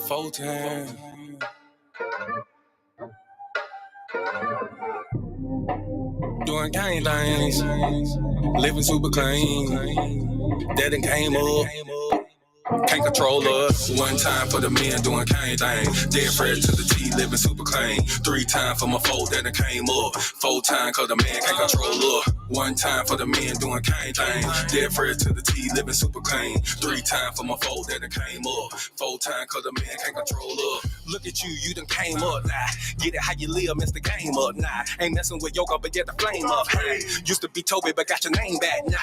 Full time. Doing gang things. Living super clean. That done came up. Can't control us. One time for the men doing cane thing. Dead fresh to the T, living super clean. 3 times for my foe that done came up. 4 times cause the man can't control us. 1 time for the men doing cane thing. Dead fresh to the T, living super clean. 3 times for my foe that done came up. 4 times cause the man can't control us. Look at you done came up now. Get it how you live, mess the game up now. Ain't messing with yoga, but get the flame up. Hey, used to be Toby, but got your name back now.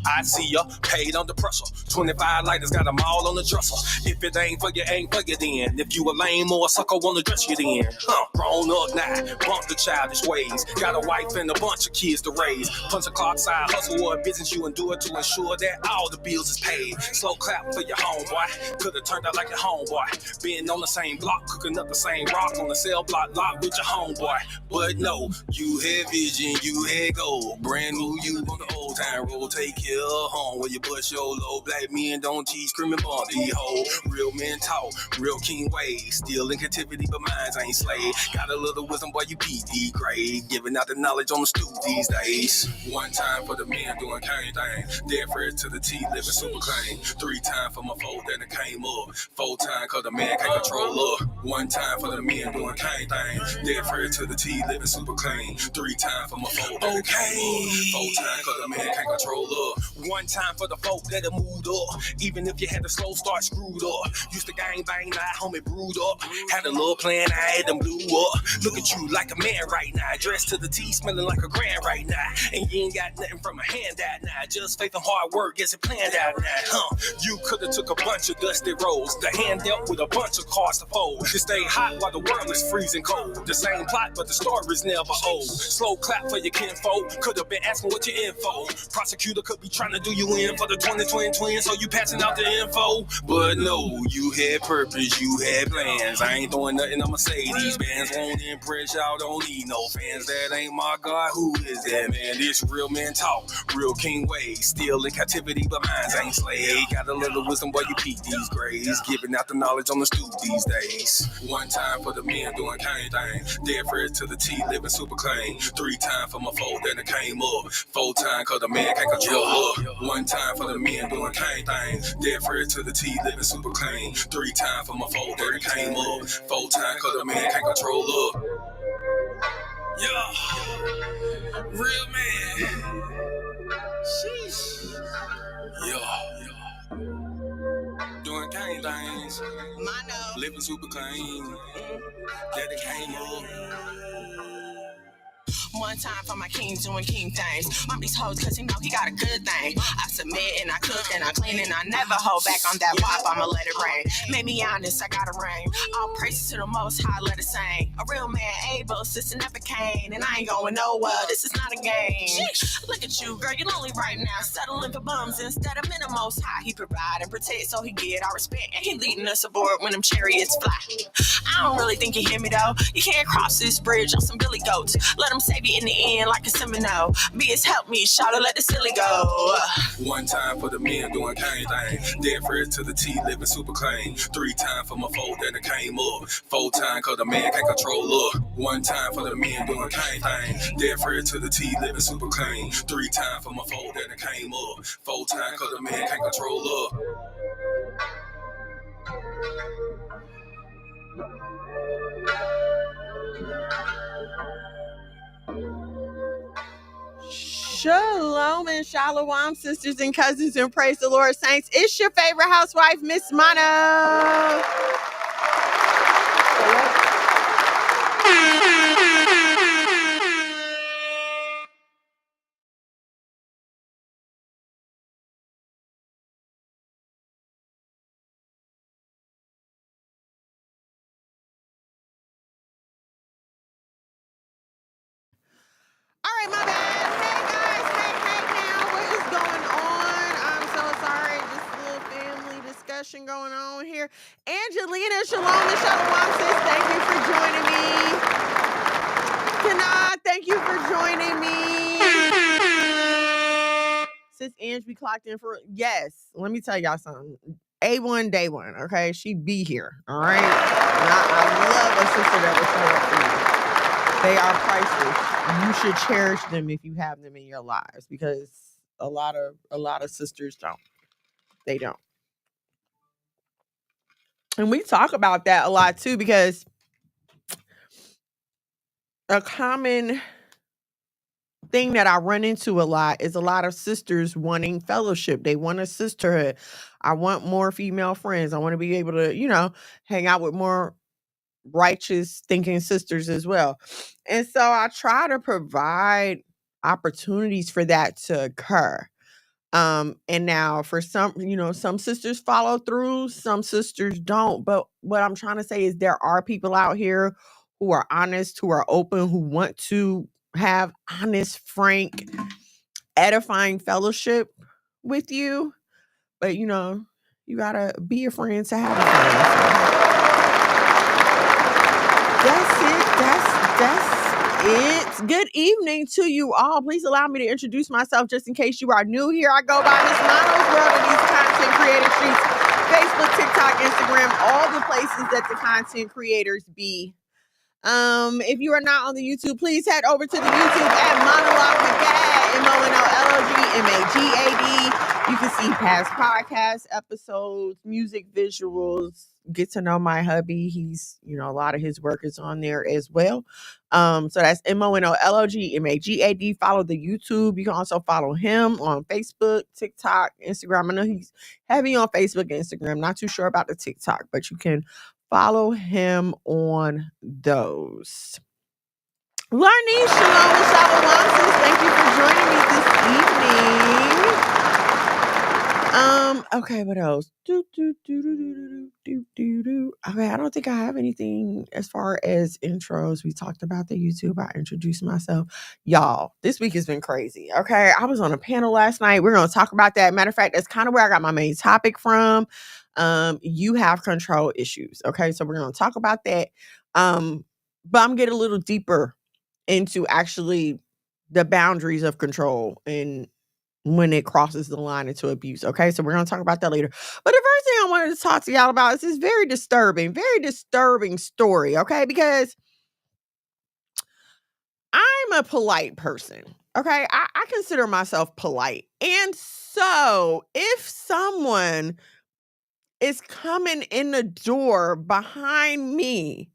I see ya, paid under pressure. 25 lighters got them all on the dresser. If it ain't for you, ain't for you then. If you a lame or a sucker, wanna dress you then. Grown up now, bump the childish ways. Got a wife and a bunch of kids to raise. Punch a clock side hustle or a business you endure to ensure that all the bills is paid. Slow clap for your homeboy. Could've turned out like your homeboy. Been on the same block, cooking up the same rock on the cell block lot with your homeboy. But no, you had vision, you had goal. Brand new you on the old time road. Take care of home where you bust your low. Black men don't teach, screaming bumpy hoe. Real men talk, real king ways. Still in captivity, but minds ain't slave. Got a little wisdom, boy, you PD grade. Giving out the knowledge on the stoop these days. 1 time for the men doing cane thing. Dead fresh to the T, living super clean. 3 times for my foe that done came up. 4 times cause the man can't control up. 1 time for the men doing cane thing. Dead fresh to the T, living super clean. 3 times for my foe that done came up. 4 times cause the man can't control up. 1 time for the folk that have moved up. Even if you had a slow start screwed up. Used to gang bang, now homie brewed up. Had a little plan, I had them blew up. Look at you like a man right now. Dressed to the T, smelling like a grand right now. And you ain't got nothing from a handout now. Just faith and hard work gets it planned out now. You could've took a bunch of dusty rolls. The hand dealt with a bunch of cards to fold. To stay hot while the world is freezing cold. The same plot, but the story's never old. Slow clap for your kinfolk. Could've been asking what your info. Prosecutor could be trying to do you in for the 2020 twins, so you passing out the info. But no, you had purpose, you had plans. I ain't throwing nothing, I'ma say these bands won't impress y'all, don't need no fans. That ain't my God, who is that man? This real men talk, real king ways. Still in captivity, but minds ain't slave. Got a little wisdom while you peek these grades. Giving out the knowledge on the stoop these days. 1 time for the men doing cane thing. Dead fresh to the T, living super clean. 3 times for my foe that done came up. 4 times cause the man can't control up. 1 time for the men doing cane thing. Dead fresh to the T, living super clean. 3 times for my foe that done came up. 4 times cause the man can't control up. Yeah, real man. Sheesh. Yeah. Doing cane things. Living super clean. That it came up. 1 time for my kings doing king things. Mom these hoes cause he know he got a good thing. I submit and I cook and I clean and I never hold back on that pop. I'ma let it rain. Made me honest, I got a ring. All praises to the most high, let it sing. A real man able, sister never came. And I ain't going nowhere, this is not a game. Look at you, girl, you're lonely right now. Settling for bums instead of men the most high. He provide and protect so he get our respect. And he leading us aboard when them chariots fly. I don't really think you hear me though. You can't cross this bridge on some billy goats. Let them save you in the end like a Seminole. BS help me, shout let the silly go. 1 time for the men doing cane thing. Dead fresh to the T, living super clean. 3 times for my foe that done came up. 4 times cause the man can't control up. 1 time for the men doing cane thing. Dead fresh to the T, living super clean. 3 times for my foe that done came up. 4 times cause the man can't control up. Shalom and shalom, sisters and cousins, and praise the Lord, saints. It's your favorite housewife, Miss Mono. All right, my bad. Hey guys, hey now, what is going on? I'm so sorry, just a little family discussion going on here. Angelina, shalom and shalom, sis. Thank you for joining me. Kana, thank you for joining me. Sis Ange, we clocked in for, yes, let me tell y'all something. A1 day one. Okay, she be here. All right, and I love a sister that will show up for you. They are priceless. You should cherish them if you have them in your lives, because a lot of sisters don't. They don't. And we talk about that a lot too, because a common thing that I run into a lot is a lot of sisters wanting fellowship. They want a sisterhood. I want more female friends. I want to be able to, hang out with more righteous thinking sisters as well. And so I try to provide opportunities for that to occur. And now for some sisters follow through, some sisters don't. But what I'm trying to say is there are people out here who are honest, who are open, who want to have honest, frank, edifying fellowship with you. But you gotta be a friend to have a friend. So that's it. Good evening to you all. Please allow me to introduce myself just in case you are new here. I go by Miss Mono's World in these content creator streets. Facebook, TikTok, Instagram, all the places that the content creators be. If you are not on the YouTube, please head over to the YouTube at Monologue MONOLOGMAGAD. You can see past podcast episodes, music visuals, get to know my hubby. He's, a lot of his work is on there as well. So that's MONOLOGMAGAD. Follow the YouTube. You can also follow him on Facebook, TikTok, Instagram. I know he's heavy on Facebook and Instagram. Not too sure about the TikTok, but you can follow him on those. Larnice, shalom and shalom, sis. Thank you for joining me this evening. Okay, what else? Okay, I don't think I have anything as far as intros. We talked about the YouTube. I introduced myself. Y'all, this week has been crazy. Okay, I was on a panel last night. We're going to talk about that. Matter of fact, that's kind of where I got my main topic from. You have control issues. Okay, so we're going to talk about that. But I'm getting a little deeper into actually the boundaries of control and when it crosses the line into abuse. Okay, so we're going to talk about that later. But the first thing I wanted to talk to y'all about is this very disturbing story. Okay, because I'm a polite person. Okay, I consider myself polite. And so if someone is coming in the door behind me,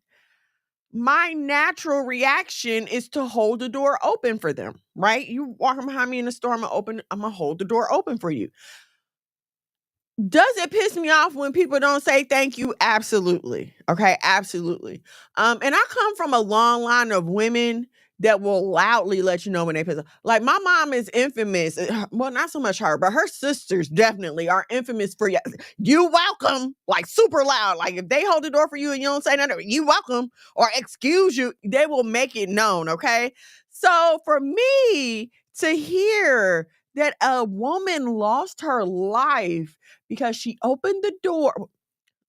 my natural reaction is to hold the door open for them, right? You walking behind me in the store, I'm gonna hold the door open for you. Does it piss me off when people don't say thank you? Absolutely. Okay, absolutely. And I come from a long line of women that will loudly let you know when they piss off. Like my mom is infamous. Well, not so much her, but her sisters definitely are infamous for you welcome, like super loud. Like if they hold the door for you and you don't say nothing, you welcome or excuse you, they will make it known. Okay. So for me to hear that a woman lost her life because she opened the door.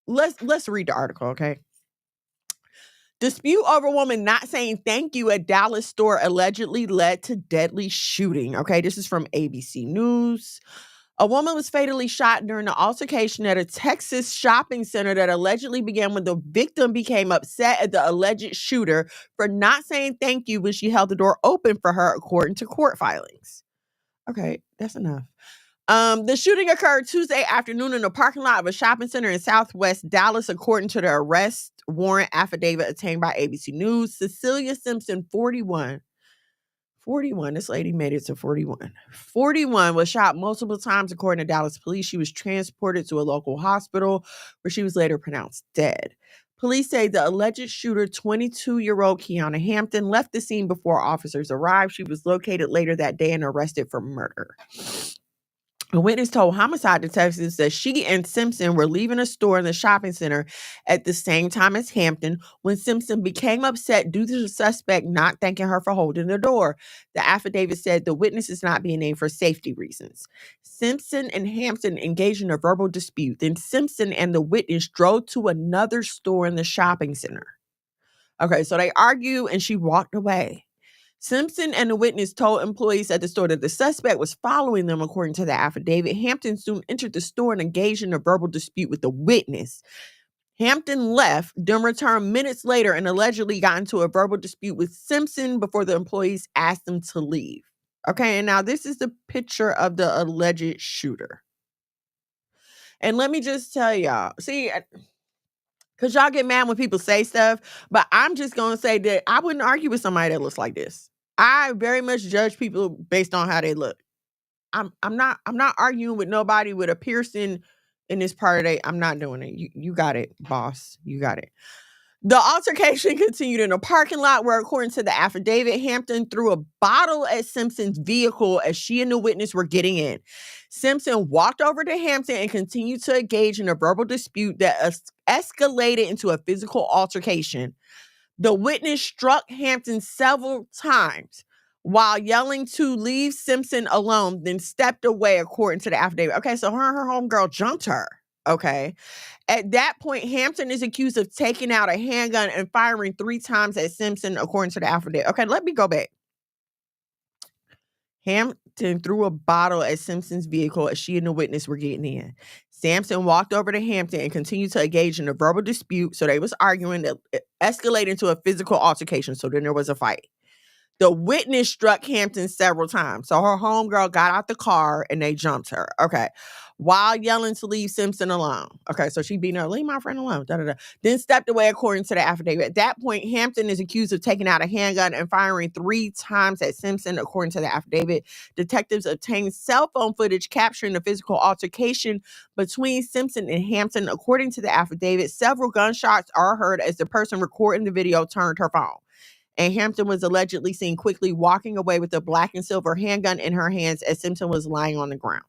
Let's read the article, okay? Dispute over woman not saying thank you at Dallas store allegedly led to deadly shooting. Okay, this is from ABC News. A woman was fatally shot during an altercation at a Texas shopping center that allegedly began when the victim became upset at the alleged shooter for not saying thank you when she held the door open for her, according to court filings. Okay, that's enough. The shooting occurred Tuesday afternoon in the parking lot of a shopping center in Southwest Dallas, according to the arrest warrant affidavit obtained by ABC News. Cecilia Simpson, 41. This lady made it to 41. 41 was shot multiple times, according to Dallas police. She was transported to a local hospital where she was later pronounced dead. Police say the alleged shooter, 22-year-old Kiana Hampton, left the scene before officers arrived. She was located later that day and arrested for murder. A witness told homicide detectives that she and Simpson were leaving a store in the shopping center at the same time as Hampton when Simpson became upset due to the suspect not thanking her for holding the door. The affidavit said the witness is not being named for safety reasons. Simpson and Hampton engaged in a verbal dispute. Then Simpson and the witness drove to another store in the shopping center. Okay, so they argue and she walked away. Simpson and the witness told employees at the store that the suspect was following them, according to the affidavit. Hampton soon entered the store and engaged in a verbal dispute with the witness. Hampton left, then returned minutes later and allegedly got into a verbal dispute with Simpson before the employees asked him to leave. Okay, and now this is the picture of the alleged shooter. And let me just tell y'all, see, because y'all get mad when people say stuff, but I'm just going to say that I wouldn't argue with somebody that looks like this. I very much judge people based on how they look. I'm not arguing with nobody with a piercing in this part of their. I'm not doing it. You got it, boss. You got it. The altercation continued in a parking lot where, according to the affidavit, Hampton threw a bottle at Simpson's vehicle as she and the witness were getting in. Simpson walked over to Hampton and continued to engage in a verbal dispute that escalated into a physical altercation. The witness struck Hampton several times while yelling to leave Simpson alone, then stepped away, according to the affidavit. Okay, so her homegirl jumped her. Okay. At that point, Hampton is accused of taking out a handgun and firing 3 times at Simpson, according to the affidavit. Okay, let me go back. Hampton threw a bottle at Simpson's vehicle as she and the witness were getting in. Sampson walked over to Hampton and continued to engage in a verbal dispute. So they was arguing that it escalated into a physical altercation. So then there was a fight. The witness struck Hampton several times. So her homegirl got out the car and they jumped her. Okay. While yelling to leave Simpson alone. Okay. So she beat her, leave my friend alone. Da, da, da. Then stepped away, according to the affidavit. At that point, Hampton is accused of taking out a handgun and firing 3 times at Simpson, according to the affidavit. Detectives obtained cell phone footage capturing the physical altercation between Simpson and Hampton. According to the affidavit, several gunshots are heard as the person recording the video turned her phone. And Hampton was allegedly seen quickly walking away with a black and silver handgun in her hands as Simpson was lying on the ground.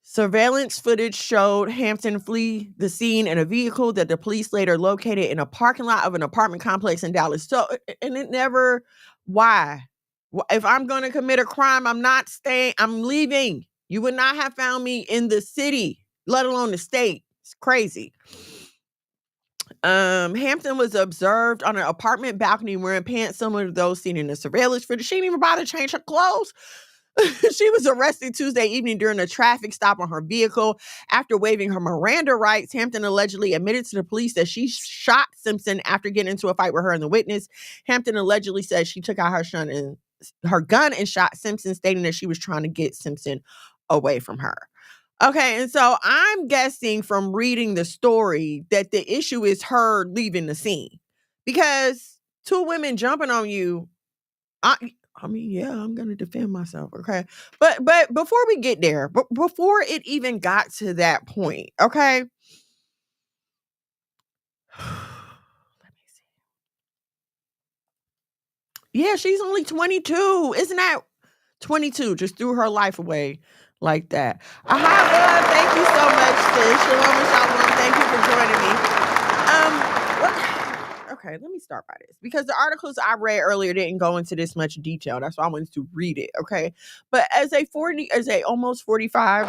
Surveillance footage showed Hampton flee the scene in a vehicle that the police later located in a parking lot of an apartment complex in Dallas. So, and it never, why? If I'm going to commit a crime, I'm not staying, I'm leaving. You would not have found me in the city, let alone the state. It's crazy. Hampton was observed on an apartment balcony wearing pants similar to those seen in the surveillance footage. She didn't even bother to change her clothes. She was arrested Tuesday evening during a traffic stop on her vehicle. After waiving her Miranda rights, Hampton allegedly admitted to the police that she shot Simpson after getting into a fight with her and the witness. Hampton allegedly said she took out her gun and shot Simpson, stating that she was trying to get Simpson away from her. Okay, and so I'm guessing from reading the story that the issue is her leaving the scene. Because 2 women jumping on you, I mean, yeah, I'm going to defend myself, okay? But before we get there, before it even got to that point, okay? Let me see. Yeah, she's only 22. Isn't that 22? Just threw her life away like that. Aha, thank you so much, sis. Shalom and shalom. Thank you for joining me. Okay, let me start by this because the articles I read earlier didn't go into this much detail. That's why I wanted to read it. Okay, but as a almost 45-year-old woman,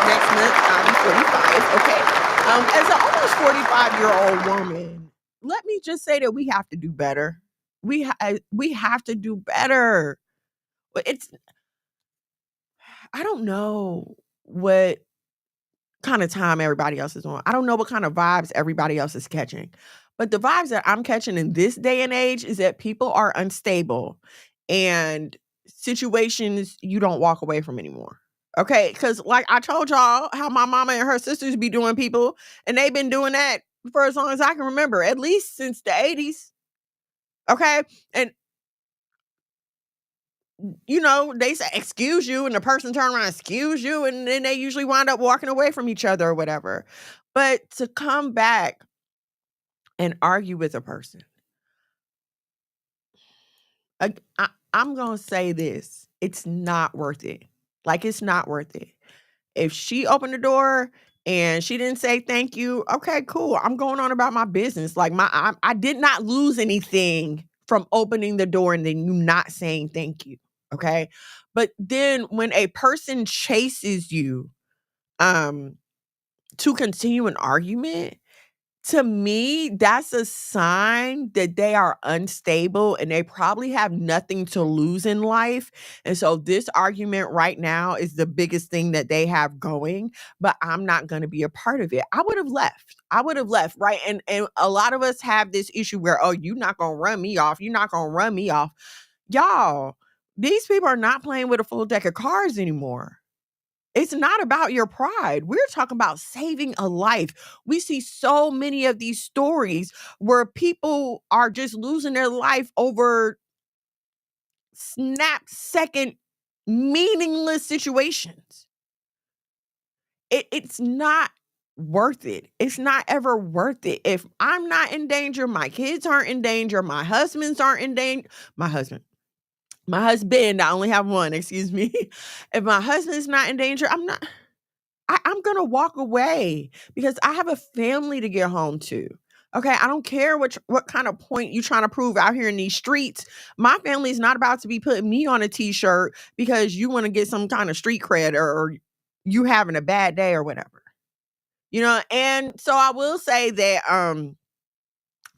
next month I'll be 45. Okay, as an almost 45-year-old woman, let me just say that we have to do better. We have to do better. But I don't know what kind of time everybody else is on. I don't know what kind of vibes everybody else is catching. But the vibes that I'm catching in this day and age is that people are unstable and situations you don't walk away from anymore. Okay? Because like I told y'all how my mama and her sisters be doing people, and they've been doing that for as long as I can remember, at least since the 80s. Okay? And you know, they say excuse you and the person turn around excuse you and then they usually wind up walking away from each other or whatever. But to come back and argue with a person, I'm going to say this. It's not worth it. Like, it's not worth it. If she opened the door and she didn't say thank you, okay, cool. I'm going on about my business. Like, I did not lose anything from opening the door and then you not saying thank you. Okay. But then when a person chases you to continue an argument, To me, that's a sign that they are unstable and they probably have nothing to lose in life. And so this argument right now is the biggest thing that they have going, but I'm not going to be a part of it. I would have left. I would have left, right? And a lot of us have this issue where, oh, you're not going to run me off. You're not going to run me off. Y'all, these people are not playing with a full deck of cards anymore. It's not about your pride. We're talking about saving a life. We see so many of these stories where people are just losing their life over snap second meaningless situations. It's not worth it. It's not ever worth it. If I'm not in danger, my kids aren't in danger, my husbands aren't in danger. My husband, I only have one, excuse me. If my husband's not in danger, I'm gonna walk away because I have a family to get home to. Okay, I don't care what kind of point you trying to prove out here in these streets. My family is not about to be putting me on a t-shirt because you want to get some kind of street cred or you having a bad day or whatever. You know, and so I will say that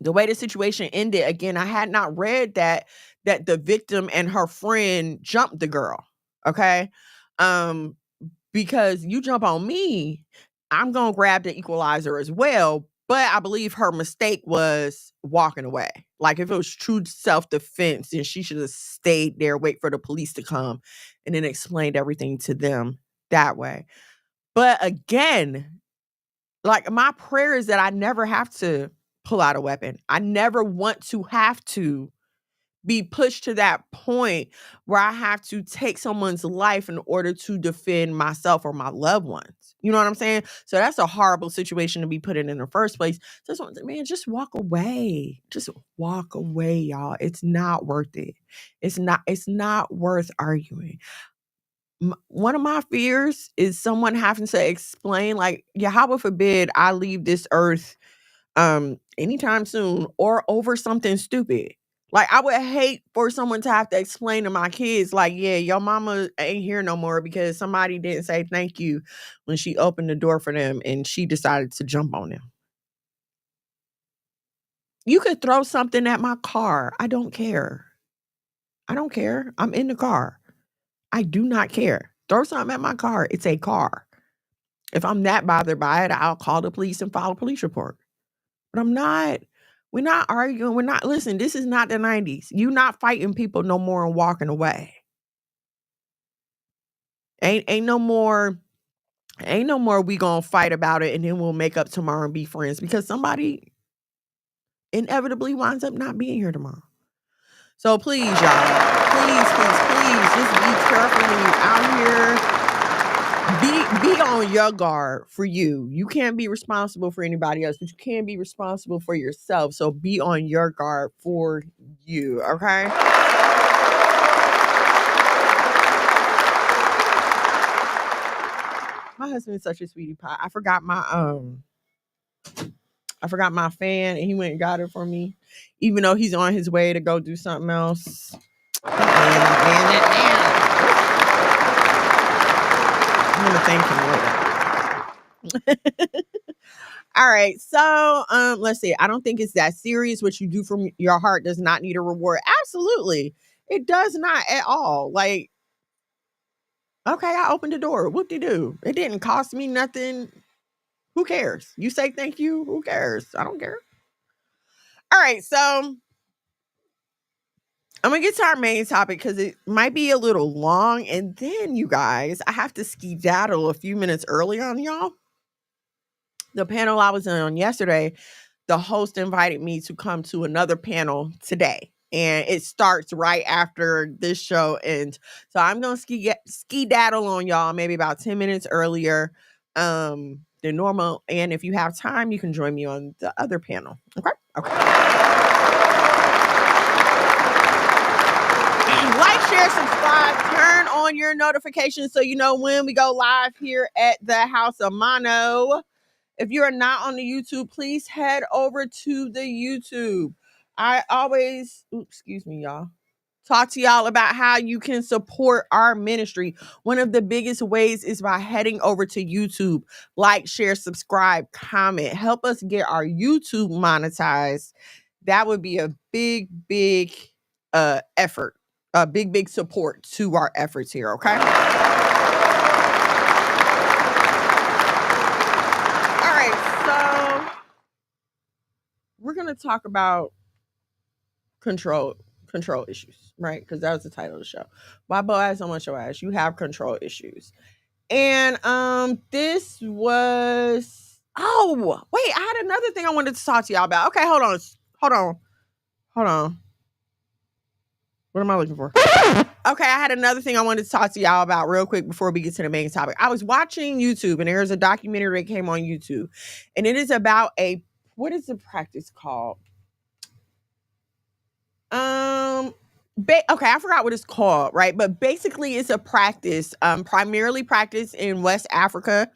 the way the situation ended, again, I had not read that the victim and her friend jumped the girl. Okay. Um because you jump on me, I'm going to grab the equalizer as well. But I believe her mistake was walking away. Like if it was true self-defense, then she should have stayed there, wait for the police to come, and then explained everything to them that way. But again, like my prayer is that I never have to pull out a weapon. I never want to have to be pushed to that point where I have to take someone's life in order to defend myself or my loved ones. You know what I'm saying? So that's a horrible situation to be put in the first place. So man, just walk away. Just walk away, y'all. It's not worth it. It's not worth arguing. One of my fears is someone having to explain, like, Yahweh forbid I leave this earth anytime soon or over something stupid. Like I would hate for someone to have to explain to my kids, like, yeah, your mama ain't here no more because somebody didn't say thank you when she opened the door for them and she decided to jump on them. You could throw something at my car. I don't care. I don't care. I'm in the car. I do not care. Throw something at my car. It's a car. If I'm that bothered by it, I'll call the police and file a police report. But I'm not. We're not arguing. We're not. Listen, this is not the 90s. You not fighting people no more and walking away. Ain't no more. Ain't no more. We gonna fight about it and then we'll make up tomorrow and be friends because somebody inevitably winds up not being here tomorrow. So please, y'all, please, just be careful when you're out here. Be on your guard for you. You can't be responsible for anybody else, but you can be responsible for yourself. So be on your guard for you, okay? My husband is such a sweetie pie. I forgot my fan and he went and got it for me, even though he's on his way to go do something else. I'm gonna thank him later. All right, so let's see. I don't think it's that serious. What you do from your heart does not need a reward. Absolutely, it does not at all. Like, okay, I opened the door. Whoop-de-doo. It didn't cost me nothing. Who cares? You say thank you. Who cares? I don't care. All right, so I'm gonna get to our main topic because it might be a little long, and then you guys, I have to skedaddle a few minutes early on y'all. The panel I was on yesterday, the host invited me to come to another panel today. And it starts right after this show ends. So I'm going to skedaddle on y'all maybe about 10 minutes earlier than normal. And if you have time, you can join me on the other panel. Okay? Okay. Like, share, subscribe, turn on your notifications so you know when we go live here at the House of Mono. If you are not on the YouTube, please head over to the YouTube. Excuse me, y'all. talk to y'all about how you can support our ministry. One of the biggest ways is by heading over to YouTube. Like, share, subscribe, comment. Help us get our YouTube monetized. That would be a big effort. A big support to our efforts here, okay? All right, so we're going to talk about control issues, right? Because that was the title of the show. Why Boaz don't want your ass? You have control issues. And this was, oh wait, I had another thing I wanted to talk to y'all about. Okay, hold on. What am I looking for? Okay, I had another thing I wanted to talk to y'all about real quick before we get to the main topic. I was watching YouTube, and there's a documentary that came on YouTube, and it is about what is the practice called? Okay, I forgot what it's called, right? But basically, it's a practice, primarily practiced in West Africa,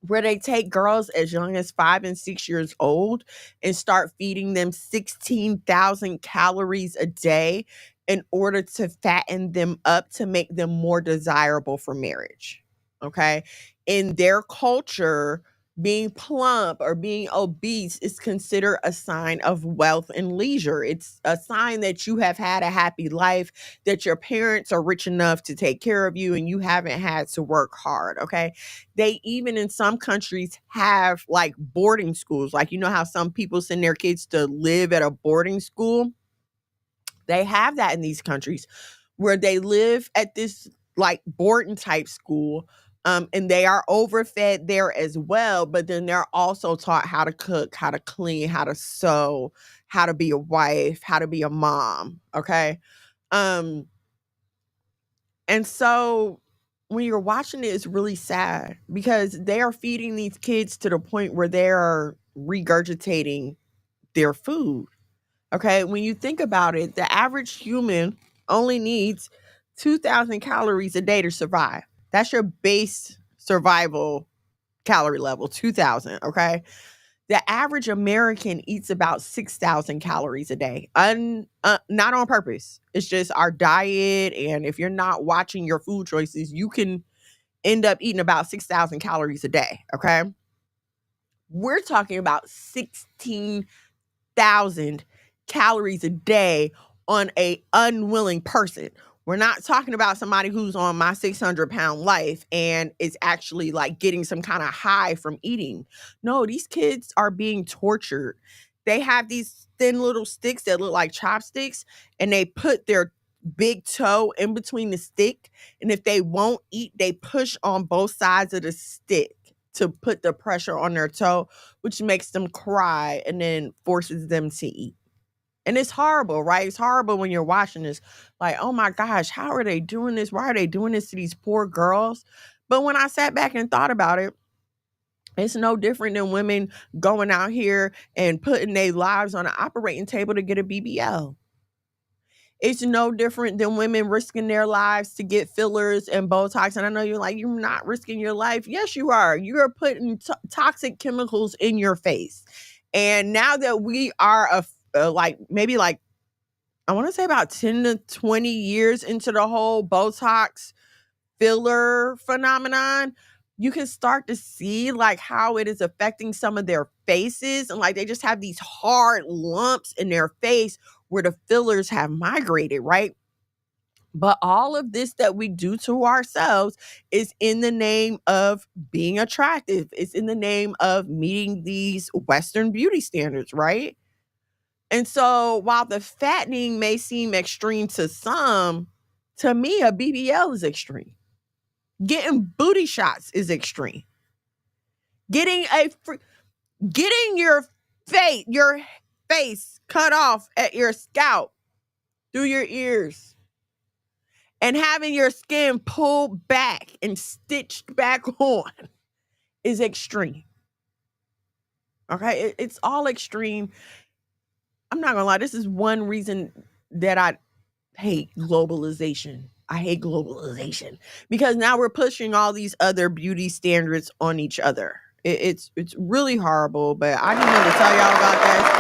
where they take girls as young as 5 and 6 years old and start feeding them 16,000 calories a day in order to fatten them up to make them more desirable for marriage. Okay. In their culture, being plump or being obese is considered a sign of wealth and leisure. It's a sign that you have had a happy life, that your parents are rich enough to take care of you and you haven't had to work hard. Okay. They even in some countries have like boarding schools. Like, you know how some people send their kids to live at a boarding school? They have that in these countries where they live at this like boarding type school. And they are overfed there as well, but then they're also taught how to cook, how to clean, how to sew, how to be a wife, how to be a mom. Okay. And so when you're watching it, it's really sad because they are feeding these kids to the point where they are regurgitating their food. Okay. When you think about it, the average human only needs 2,000 calories a day to survive. That's your base survival calorie level, 2,000. Okay. The average American eats about 6,000 calories a day. Not on purpose. It's just our diet. And if you're not watching your food choices, you can end up eating about 6,000 calories a day. Okay. We're talking about 16,000 calories a day on a unwilling person. We're not talking about somebody who's on my 600-pound life and is actually like getting some kind of high from eating. No, these kids are being tortured. They have these thin little sticks that look like chopsticks, and they put their big toe in between the stick. And if they won't eat, they push on both sides of the stick to put the pressure on their toe, which makes them cry and then forces them to eat. And it's horrible, right? It's horrible when you're watching this. Like, oh my gosh, how are they doing this? Why are they doing this to these poor girls? But when I sat back and thought about it, it's no different than women going out here and putting their lives on an operating table to get a BBL. It's no different than women risking their lives to get fillers and Botox. And I know you're like, you're not risking your life. Yes, you are. You are putting toxic chemicals in your face. And now that we are maybe I want to say about 10 to 20 years into the whole Botox filler phenomenon, you can start to see like how it is affecting some of their faces. And like they just have these hard lumps in their face where the fillers have migrated, right? But all of this that we do to ourselves is in the name of being attractive. It's in the name of meeting these Western beauty standards, right? And so while the fattening may seem extreme to some, to me, a BBL is extreme. Getting booty shots is extreme. Getting your face cut off at your scalp through your ears and having your skin pulled back and stitched back on is extreme. Okay, it's all extreme. I'm not gonna lie, this is one reason that I hate globalization. I hate globalization because now we're pushing all these other beauty standards on each other. It's really horrible, but I just wanted to tell y'all about that. It's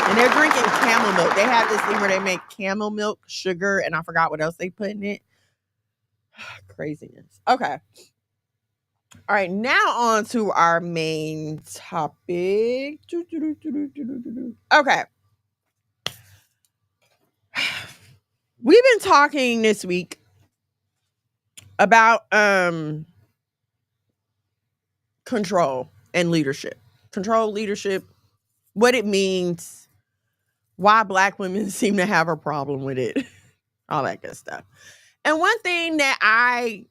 crazy. And they're drinking camel milk. They have this thing where they make camel milk, sugar, and I forgot what else they put in it. Craziness. Okay. All right, now on to our main topic. Okay. We've been talking this week about control and leadership. Control, leadership, what it means, why Black women seem to have a problem with it, all that good stuff. And one thing that I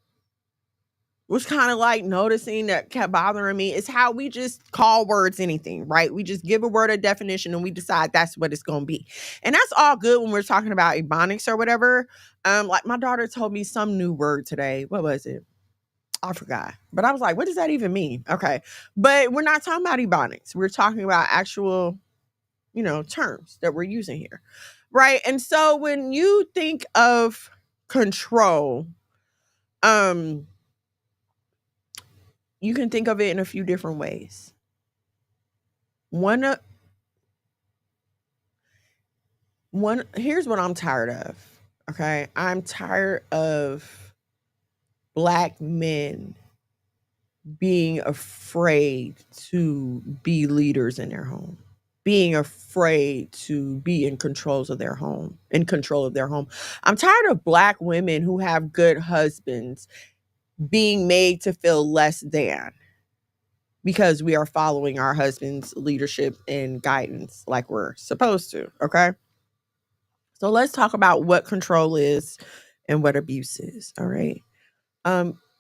was kind of like noticing that kept bothering me is how we just call words anything, right? We just give a word a definition and we decide that's what it's going to be. And that's all good when we're talking about ebonics or whatever. Like my daughter told me some new word today. What was it? I forgot. But I was like, what does that even mean? Okay. But we're not talking about ebonics. We're talking about actual, terms that we're using here. Right. And so when you think of control, you can think of it in a few different ways. Here's what I'm tired of. Okay. I'm tired of Black men being afraid to be leaders in their home, being afraid to be in control of their home. I'm tired of Black women who have good husbands being made to feel less than because we are following our husband's leadership and guidance like we're supposed to. Okay. So let's talk about what control is and what abuse is. All right.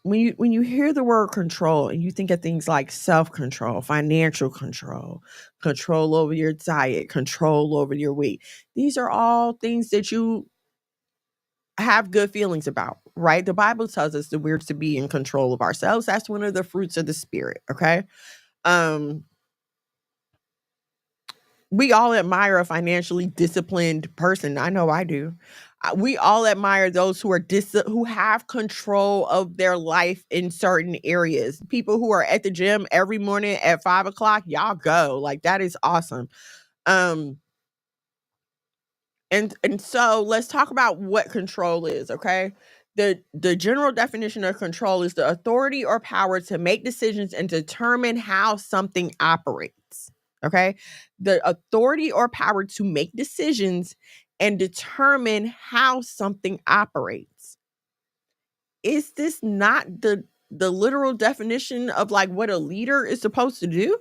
When you hear the word control and you think of things like self-control, financial control, control over your diet, control over your weight, these are all things that you have good feelings about, right? The Bible tells us that we're to be in control of ourselves. That's one of the fruits of the spirit. Okay. We all admire a financially disciplined person. I know I do. We all admire those who are who have control of their life in certain areas. People who are at the gym every morning at 5:00, y'all go. Like that is awesome. Um, and so let's talk about what control is, okay? The general definition of control is the authority or power to make decisions and determine how something operates. Okay? The authority or power to make decisions and determine how something operates. Is this not the literal definition of like what a leader is supposed to do?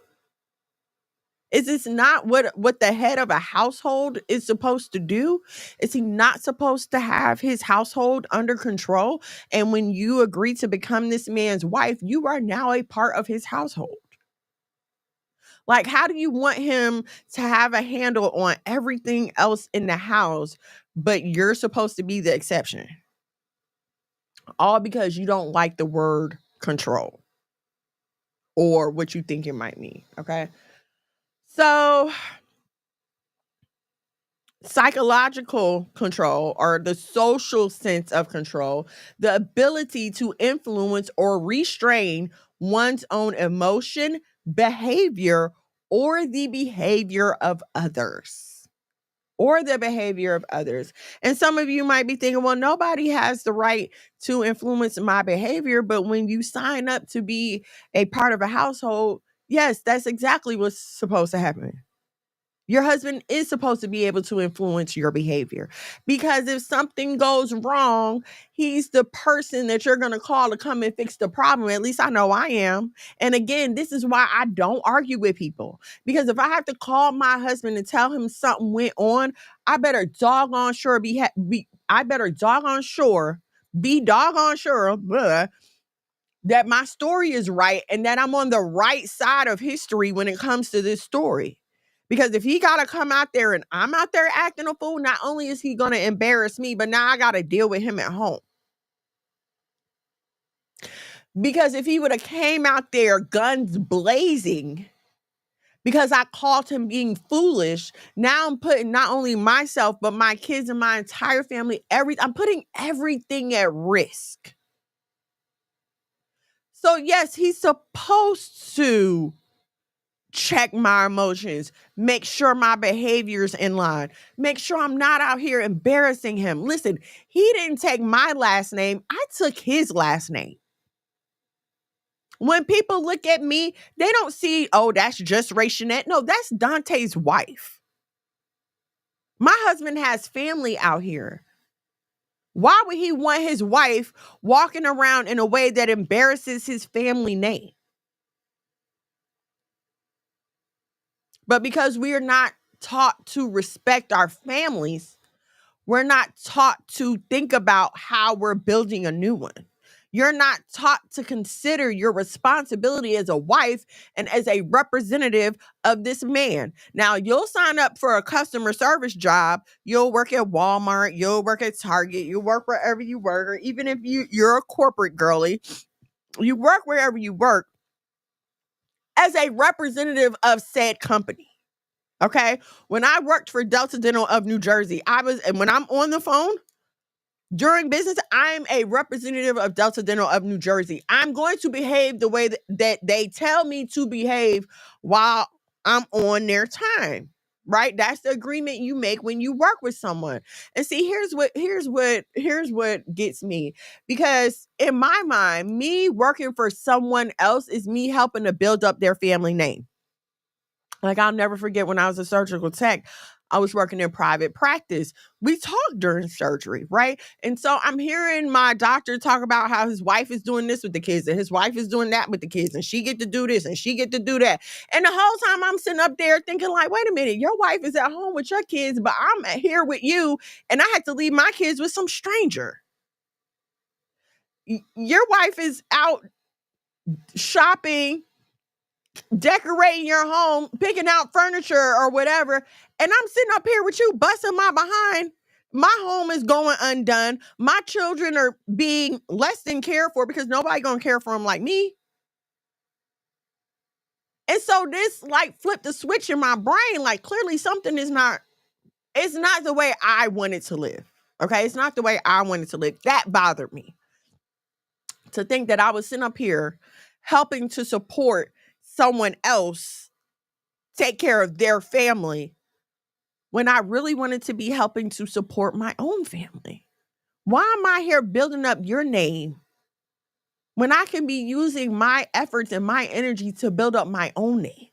Is this not what the head of a household is supposed to do? Is he not supposed to have his household under control? And when you agree to become this man's wife, you are now a part of his household. Like, how do you want him to have a handle on everything else in the house, but you're supposed to be the exception? All because you don't like the word control or what you think it might mean. Okay. So psychological control or the social sense of control, the ability to influence or restrain one's own emotion, behavior, or the behavior of others. And some of you might be thinking, well, nobody has the right to influence my behavior. But when you sign up to be a part of a household, yes, that's exactly what's supposed to happen. Your husband is supposed to be able to influence your behavior because if something goes wrong, he's the person that you're going to call to come and fix the problem. At least I know I am. And again, this is why I don't argue with people, because if I have to call my husband and tell him something went on, I better doggone sure be doggone sure that my story is right and that I'm on the right side of history when it comes to this story. Because if he got to come out there and I'm out there acting a fool, not only is he going to embarrass me, but now I got to deal with him at home. Because if he would have came out there guns blazing because I called him being foolish, now I'm putting not only myself, but my kids and my entire family, I'm putting everything at risk. So yes, he's supposed to check my emotions, make sure my behavior's in line, make sure I'm not out here embarrassing him. Listen, he didn't take my last name. I took his last name. When people look at me, they don't see, oh, that's just Ray Shanette. No, that's Dante's wife. My husband has family out here. Why would he want his wife walking around in a way that embarrasses his family name? But because we are not taught to respect our families, we're not taught to think about how we're building a new one. You're not taught to consider your responsibility as a wife and as a representative of this man. Now, you'll sign up for a customer service job. You'll work at Walmart. You'll work at Target. You'll work wherever you work. Or even if you're a corporate girly, you work wherever you work as a representative of said company. Okay? When I worked for Delta Dental of New Jersey, and when I'm on the phone, during business, I'm a representative of Delta Dental of New Jersey. I'm going to behave the way that they tell me to behave while I'm on their time, right? That's the agreement you make when you work with someone. And see, here's what gets me, because in my mind, me working for someone else is me helping to build up their family name. Like, I'll never forget when I was a surgical tech, I was working in private practice. We talked during surgery, right? And so I'm hearing my doctor talk about how his wife is doing this with the kids and his wife is doing that with the kids, and she get to do this and she get to do that. And the whole time I'm sitting up there thinking like, wait a minute, your wife is at home with your kids, but I'm here with you, and I had to leave my kids with some stranger. Your wife is out shopping, decorating your home, picking out furniture or whatever, and I'm sitting up here with you busting my behind. My home is going undone. My children are being less than cared for because nobody gonna care for them like me. And so this like flipped the switch in my brain. Like, clearly something is not, it's not the way I wanted to live. Okay, it's not the way I wanted to live. That bothered me, to think that I was sitting up here helping to support someone else take care of their family when I really wanted to be helping to support my own family. Why am I here building up your name when I can be using my efforts and my energy to build up my own name?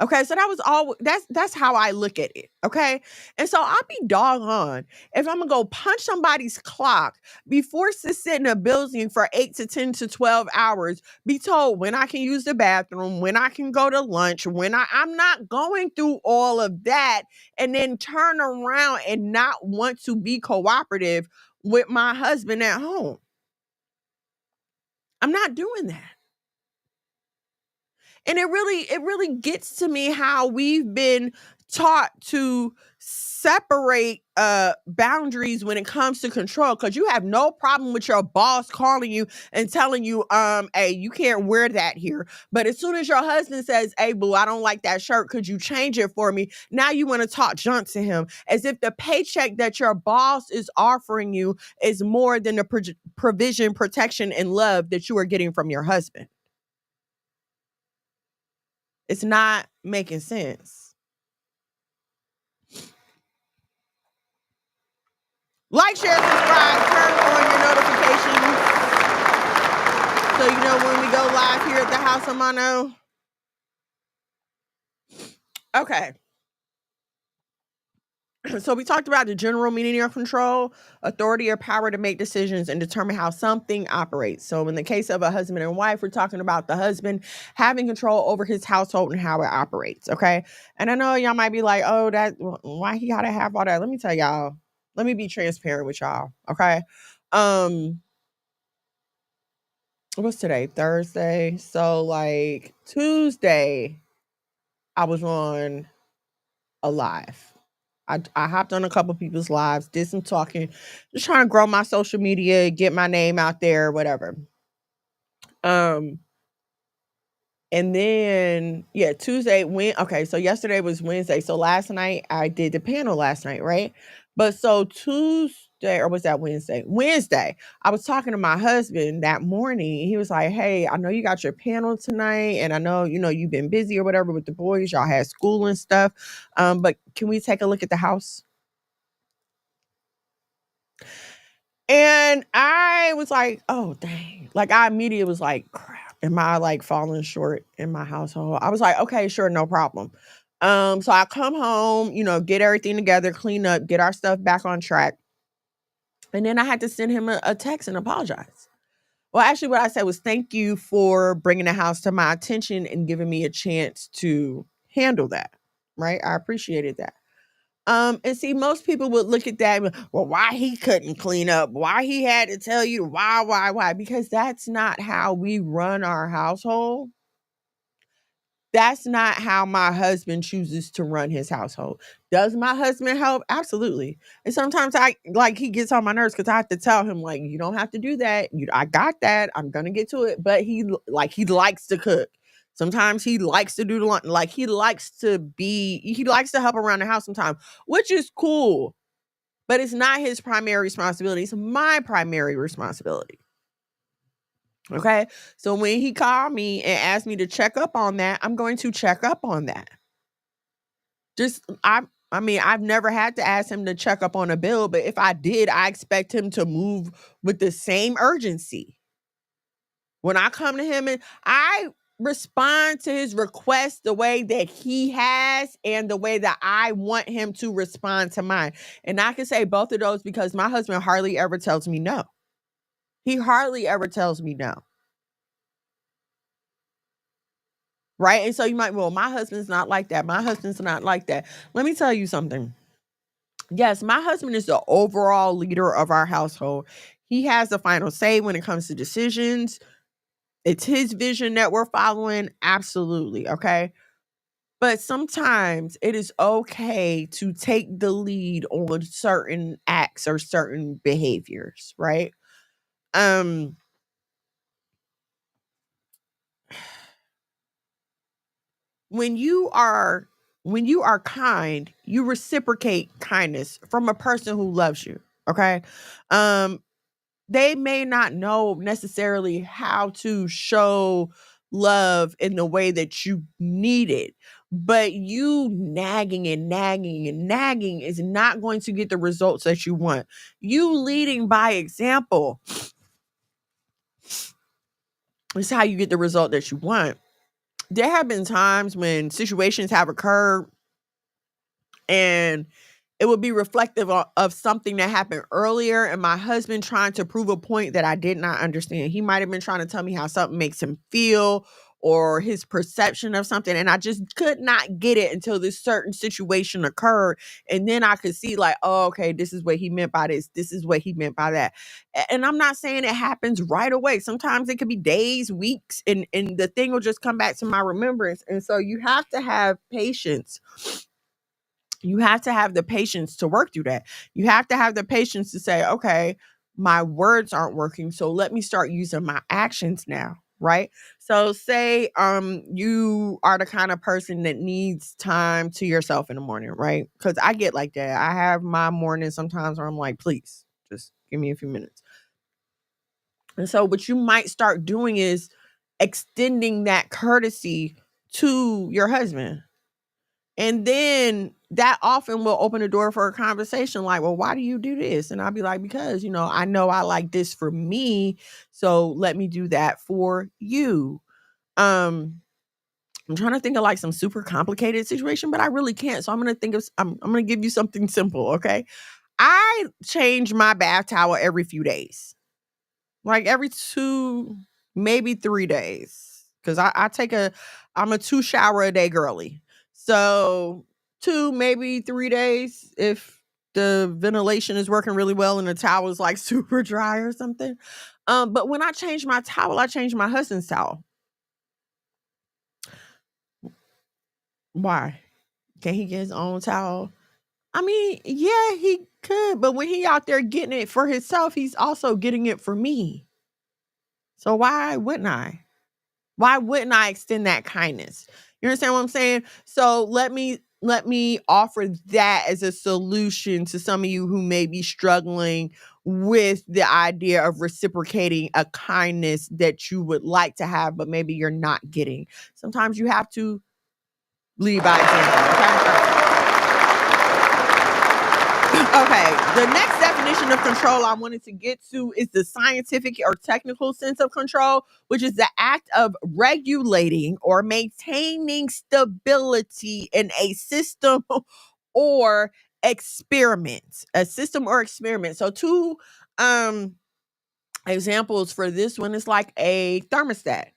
Okay, so that was all. That's how I look at it. Okay, and so I'll be doggone if I'm gonna go punch somebody's clock, be forced to sit in a building for 8 to 10 to 12 hours, be told when I can use the bathroom, when I can go to lunch, when I'm not going through all of that, and then turn around and not want to be cooperative with my husband at home. I'm not doing that. And it really gets to me how we've been taught to separate boundaries when it comes to control, because you have no problem with your boss calling you and telling you, hey, you can't wear that here. But as soon as your husband says, hey, boo, I don't like that shirt, could you change it for me? Now you want to talk junk to him, as if the paycheck that your boss is offering you is more than the provision, protection, and love that you are getting from your husband. It's not making sense. Like, share, subscribe, turn on your notifications so you know when we go live here at the House of Mono. Okay. So we talked about the general meaning of control, authority or power to make decisions and determine how something operates. So in the case of a husband and wife, we're talking about the husband having control over his household and how it operates, okay? And I know y'all might be like, oh, why he gotta have all that? Let me tell y'all. Let me be transparent with y'all, okay? What's today? Thursday. So like Tuesday, I was on a live. I hopped on a couple people's lives, did some talking, just trying to grow my social media, get my name out there, whatever. And then Tuesday went. Okay, so yesterday was Wednesday. So last night I did the panel last night, right? But so Tuesday, or was that Wednesday? Wednesday, I was talking to my husband that morning. He was like, "Hey, I know you got your panel tonight, and I know, you've been busy or whatever with the boys. Y'all had school and stuff. But can we take a look at the house?" And I was like, "Oh, dang." Like, I immediately was like, "Crap, am I like falling short in my household?" I was like, "Okay, sure, no problem." So I come home, get everything together, clean up, get our stuff back on track. And then I had to send him a text and apologize. Well, actually, what I said was, "Thank you for bringing the house to my attention and giving me a chance to handle that." Right? I appreciated that. And see, most people would look at that and, well, why he couldn't clean up, why he had to tell you why? Because that's not how we run our household. That's not how my husband chooses to run his household. Does my husband help? Absolutely. And sometimes he gets on my nerves because I have to tell him, like, you don't have to do that. I got that. I'm gonna get to it. But he likes to cook. Sometimes he likes to do the lunch. Like, he likes to help around the house sometimes, which is cool. But it's not his primary responsibility. It's my primary responsibility. Okay. So when he called me and asked me to check up on that, I'm going to check up on that. I've never had to ask him to check up on a bill, but if I did, I expect him to move with the same urgency. When I come to him, and I respond to his request the way that he has and the way that I want him to respond to mine. And I can say both of those because my husband hardly ever tells me no. He hardly ever tells me no. Right? And so you might, well, my husband's not like that. My husband's not like that. Let me tell you something. Yes, my husband is the overall leader of our household. He has the final say when it comes to decisions. It's his vision that we're following. Absolutely. Okay. But sometimes it is okay to take the lead on certain acts or certain behaviors, right? Um, when you are kind, you reciprocate kindness from a person who loves you. Okay. Um, they may not know necessarily how to show love in the way that you need it, but you nagging and nagging and nagging is not going to get the results that you want. You leading by example is how you get the result that you want. There have been times when situations have occurred and it would be reflective of something that happened earlier and my husband trying to prove a point that I did not understand. He might have been trying to tell me how something makes him feel or his perception of something, and I just could not get it until this certain situation occurred. And then I could see, like, oh, okay, this is what he meant by this. This is what he meant by that. And I'm not saying it happens right away. Sometimes it could be days, weeks, and the thing will just come back to my remembrance. And so you have to have patience. You have to have the patience to work through that. You have to have the patience to say, okay, my words aren't working, so let me start using my actions now, right? So say you are the kind of person that needs time to yourself in the morning, right? Because I get like that. I have my mornings sometimes where I'm like, please, just give me a few minutes. And so what you might start doing is extending that courtesy to your husband. And then that often will open the door for a conversation like, well, why do you do this? And I'll be like, because, I know I like this for me. So let me do that for you. I'm trying to think of like some super complicated situation, but I really can't. So I'm going to I'm going to give you something simple. Okay. I change my bath towel every few days, like every 2, maybe 3 days. Cause I'm a 2 shower a day girly. So 2, maybe 3 days if the ventilation is working really well and the towel is like super dry or something. But when I change my towel, I change my husband's towel. Why? Can he get his own towel? I mean, yeah, he could, but when he out there getting it for himself, he's also getting it for me. So why wouldn't I? Why wouldn't I extend that kindness? You understand what I'm saying? So let me let me offer that as a solution to some of you who may be struggling with the idea of reciprocating a kindness that you would like to have, but maybe you're not getting. Sometimes you have to lead by example. Okay. All right. Okay, the next definition of control I wanted to get to is the scientific or technical sense of control, which is the act of regulating or maintaining stability in a system or experiment. A system or experiment. So two examples for this one is like a thermostat.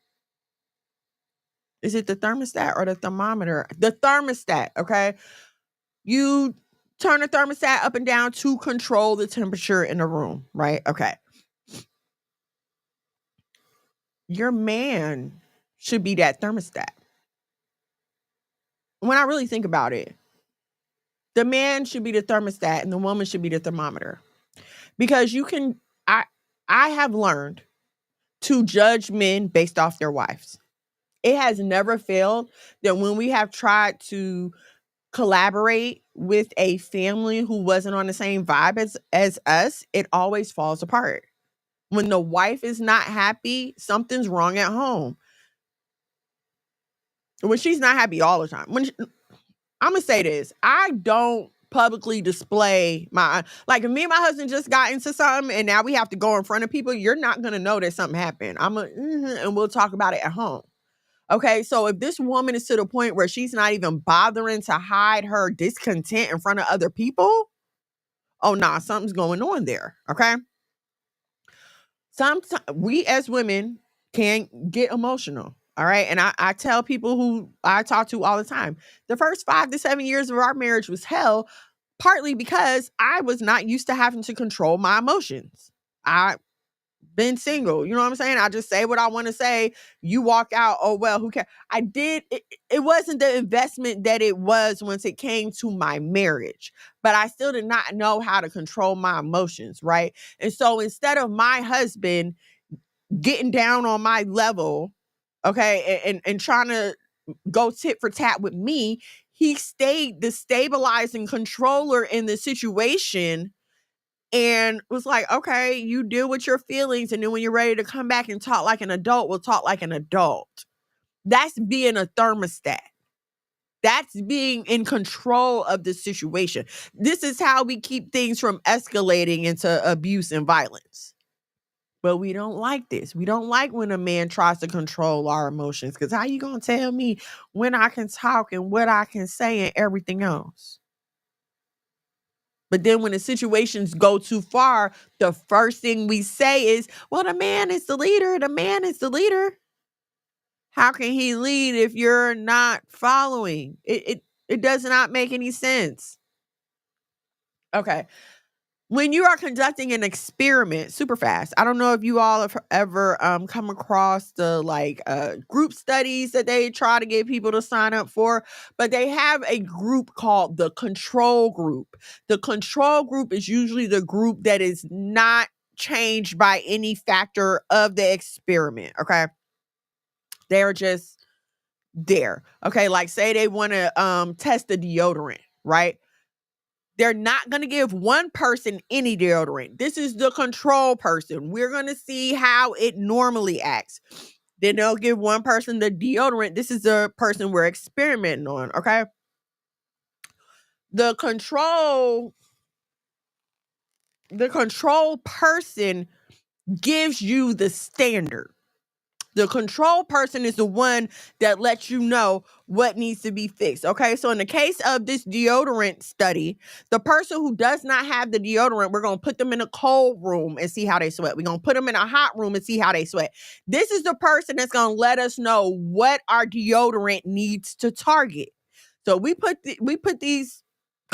Is it the thermostat or the thermometer? The thermostat, okay? You turn the thermostat up and down to control the temperature in the room, right? Okay. Your man should be that thermostat. When I really think about it, the man should be the thermostat and the woman should be the thermometer. Because I have learned to judge men based off their wives. It has never failed that when we have tried to collaborate with a family who wasn't on the same vibe as us, it always falls apart. When the wife is not happy, something's wrong at home. When she's not happy all the time. I'm gonna say this, I don't publicly display my, like, if me and my husband just got into something and now we have to go in front of people, you're not gonna know that something happened. And we'll talk about it at home. Okay, so if this woman is to the point where she's not even bothering to hide her discontent in front of other people, oh nah, something's going on there. Okay. Sometimes we as women can get emotional. All right. And I tell people who I talk to all the time, the first 5 to 7 years of our marriage was hell, partly because I was not used to having to control my emotions. I been single, you know what I'm saying? I just say what I want to say. You walk out, oh well, who cares? It wasn't the investment that it was once it came to my marriage, but I still did not know how to control my emotions, right? And so instead of my husband getting down on my level, okay, and trying to go tit for tat with me, he stayed the stabilizing controller in the situation and was like, okay, you deal with your feelings. And then when you're ready to come back and talk like an adult, we'll talk like an adult. That's being a thermostat. That's being in control of the situation. This is how we keep things from escalating into abuse and violence. But we don't like this. We don't like when a man tries to control our emotions. Because how you going to tell me when I can talk and what I can say and everything else? But then when the situations go too far, the first thing we say is, well, the man is the leader. The man is the leader. How can he lead if you're not following? It does not make any sense. Okay. When you are conducting an experiment, super fast. I don't know if you all have ever come across the group studies that they try to get people to sign up for, but they have a group called the control group. The control group is usually the group that is not changed by any factor of the experiment. Okay. They're just there. Okay. Like say they want to test the deodorant, right? They're not going to give one person any deodorant. This is the control person. We're going to see how it normally acts. Then they'll give one person the deodorant. This is the person we're experimenting on, okay? The control person gives you the standard. The control person is the one that lets you know what needs to be fixed. Okay. So in the case of this deodorant study, the person who does not have the deodorant, we're going to put them in a cold room and see how they sweat. We're going to put them in a hot room and see how they sweat. This is the person that's going to let us know what our deodorant needs to target. So we put these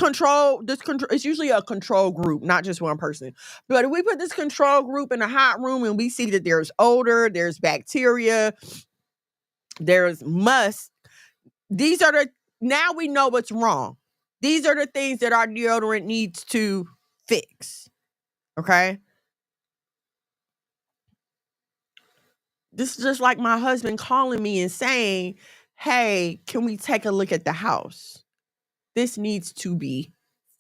it's usually a control group, not just one person. But if we put this control group in a hot room and we see that there's odor, there's bacteria, there's must, now we know what's wrong. These are the things that our deodorant needs to fix. Okay. This is just like my husband calling me and saying, hey, can we take a look at the house? this needs to be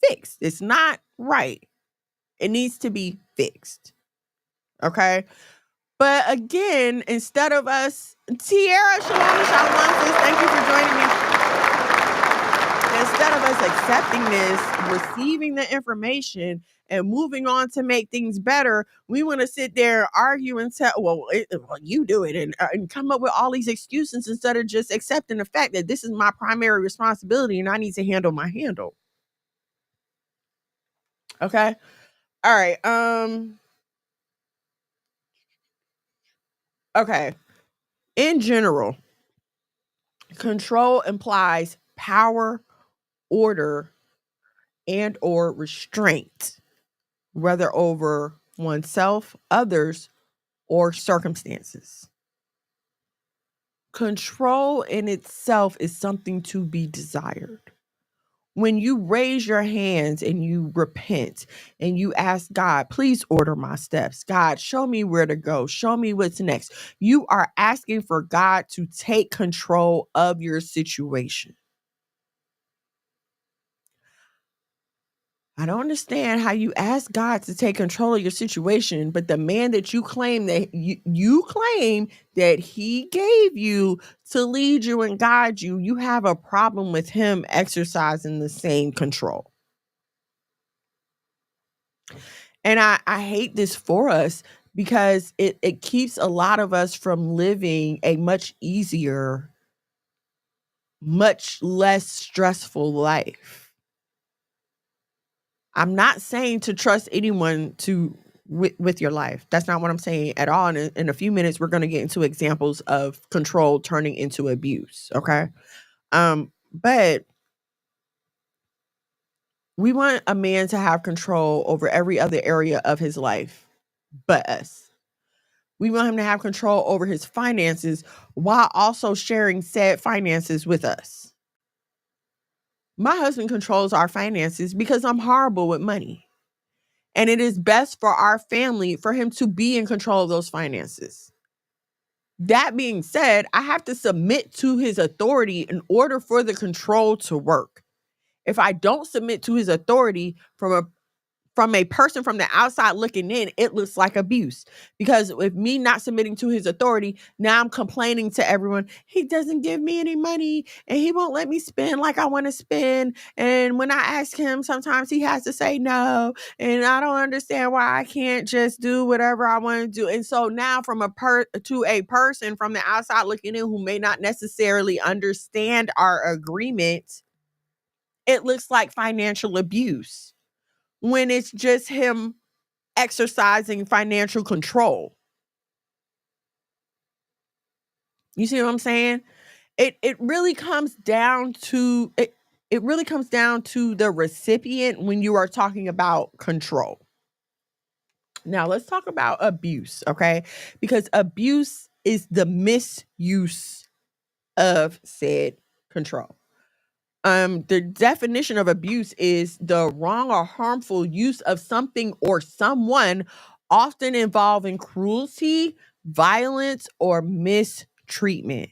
fixed. It's not right. It needs to be fixed. Okay. But again, instead of us, Tierra, shalom, sis, thank you for joining me. Instead of us accepting this, receiving the information, and moving on to make things better, we want to sit there and argue and tell, well, you do it, and come up with all these excuses instead of just accepting the fact that this is my primary responsibility and I need to handle my handle. Okay. All right. Okay. In general, control implies power, order, and or restraint, whether over oneself, others, or circumstances. Control in itself is something to be desired. When you raise your hands and you repent and you ask God, please order my steps. God, show me where to go. Show me what's next. You are asking for God to take control of your situation. I don't understand how you ask God to take control of your situation, but the man that you claim that you claim that he gave you to lead you and guide you, you have a problem with him exercising the same control. And I hate this for us because it keeps a lot of us from living a much easier, much less stressful life. I'm not saying to trust anyone with your life. That's not what I'm saying at all. And in a few minutes, we're going to get into examples of control turning into abuse. Okay. But we want a man to have control over every other area of his life but us. We want him to have control over his finances while also sharing said finances with us. My husband controls our finances because I'm horrible with money. And it is best for our family for him to be in control of those finances. That being said, I have to submit to his authority in order for the control to work. If I don't submit to his authority from a person from the outside looking in, it looks like abuse. Because with me not submitting to his authority, now I'm complaining to everyone, he doesn't give me any money and he won't let me spend like I want to spend. And when I ask him, sometimes he has to say no. And I don't understand why I can't just do whatever I want to do. And so now from a person from the outside looking in who may not necessarily understand our agreement, it looks like financial abuse when it's just him exercising financial control. You see what I'm saying? It really comes down to it really comes down to the recipient when you are talking about control. Now let's talk about abuse, okay? Because abuse is the misuse of said control. The definition of abuse is the wrong or harmful use of something or someone, often involving cruelty, violence, or mistreatment.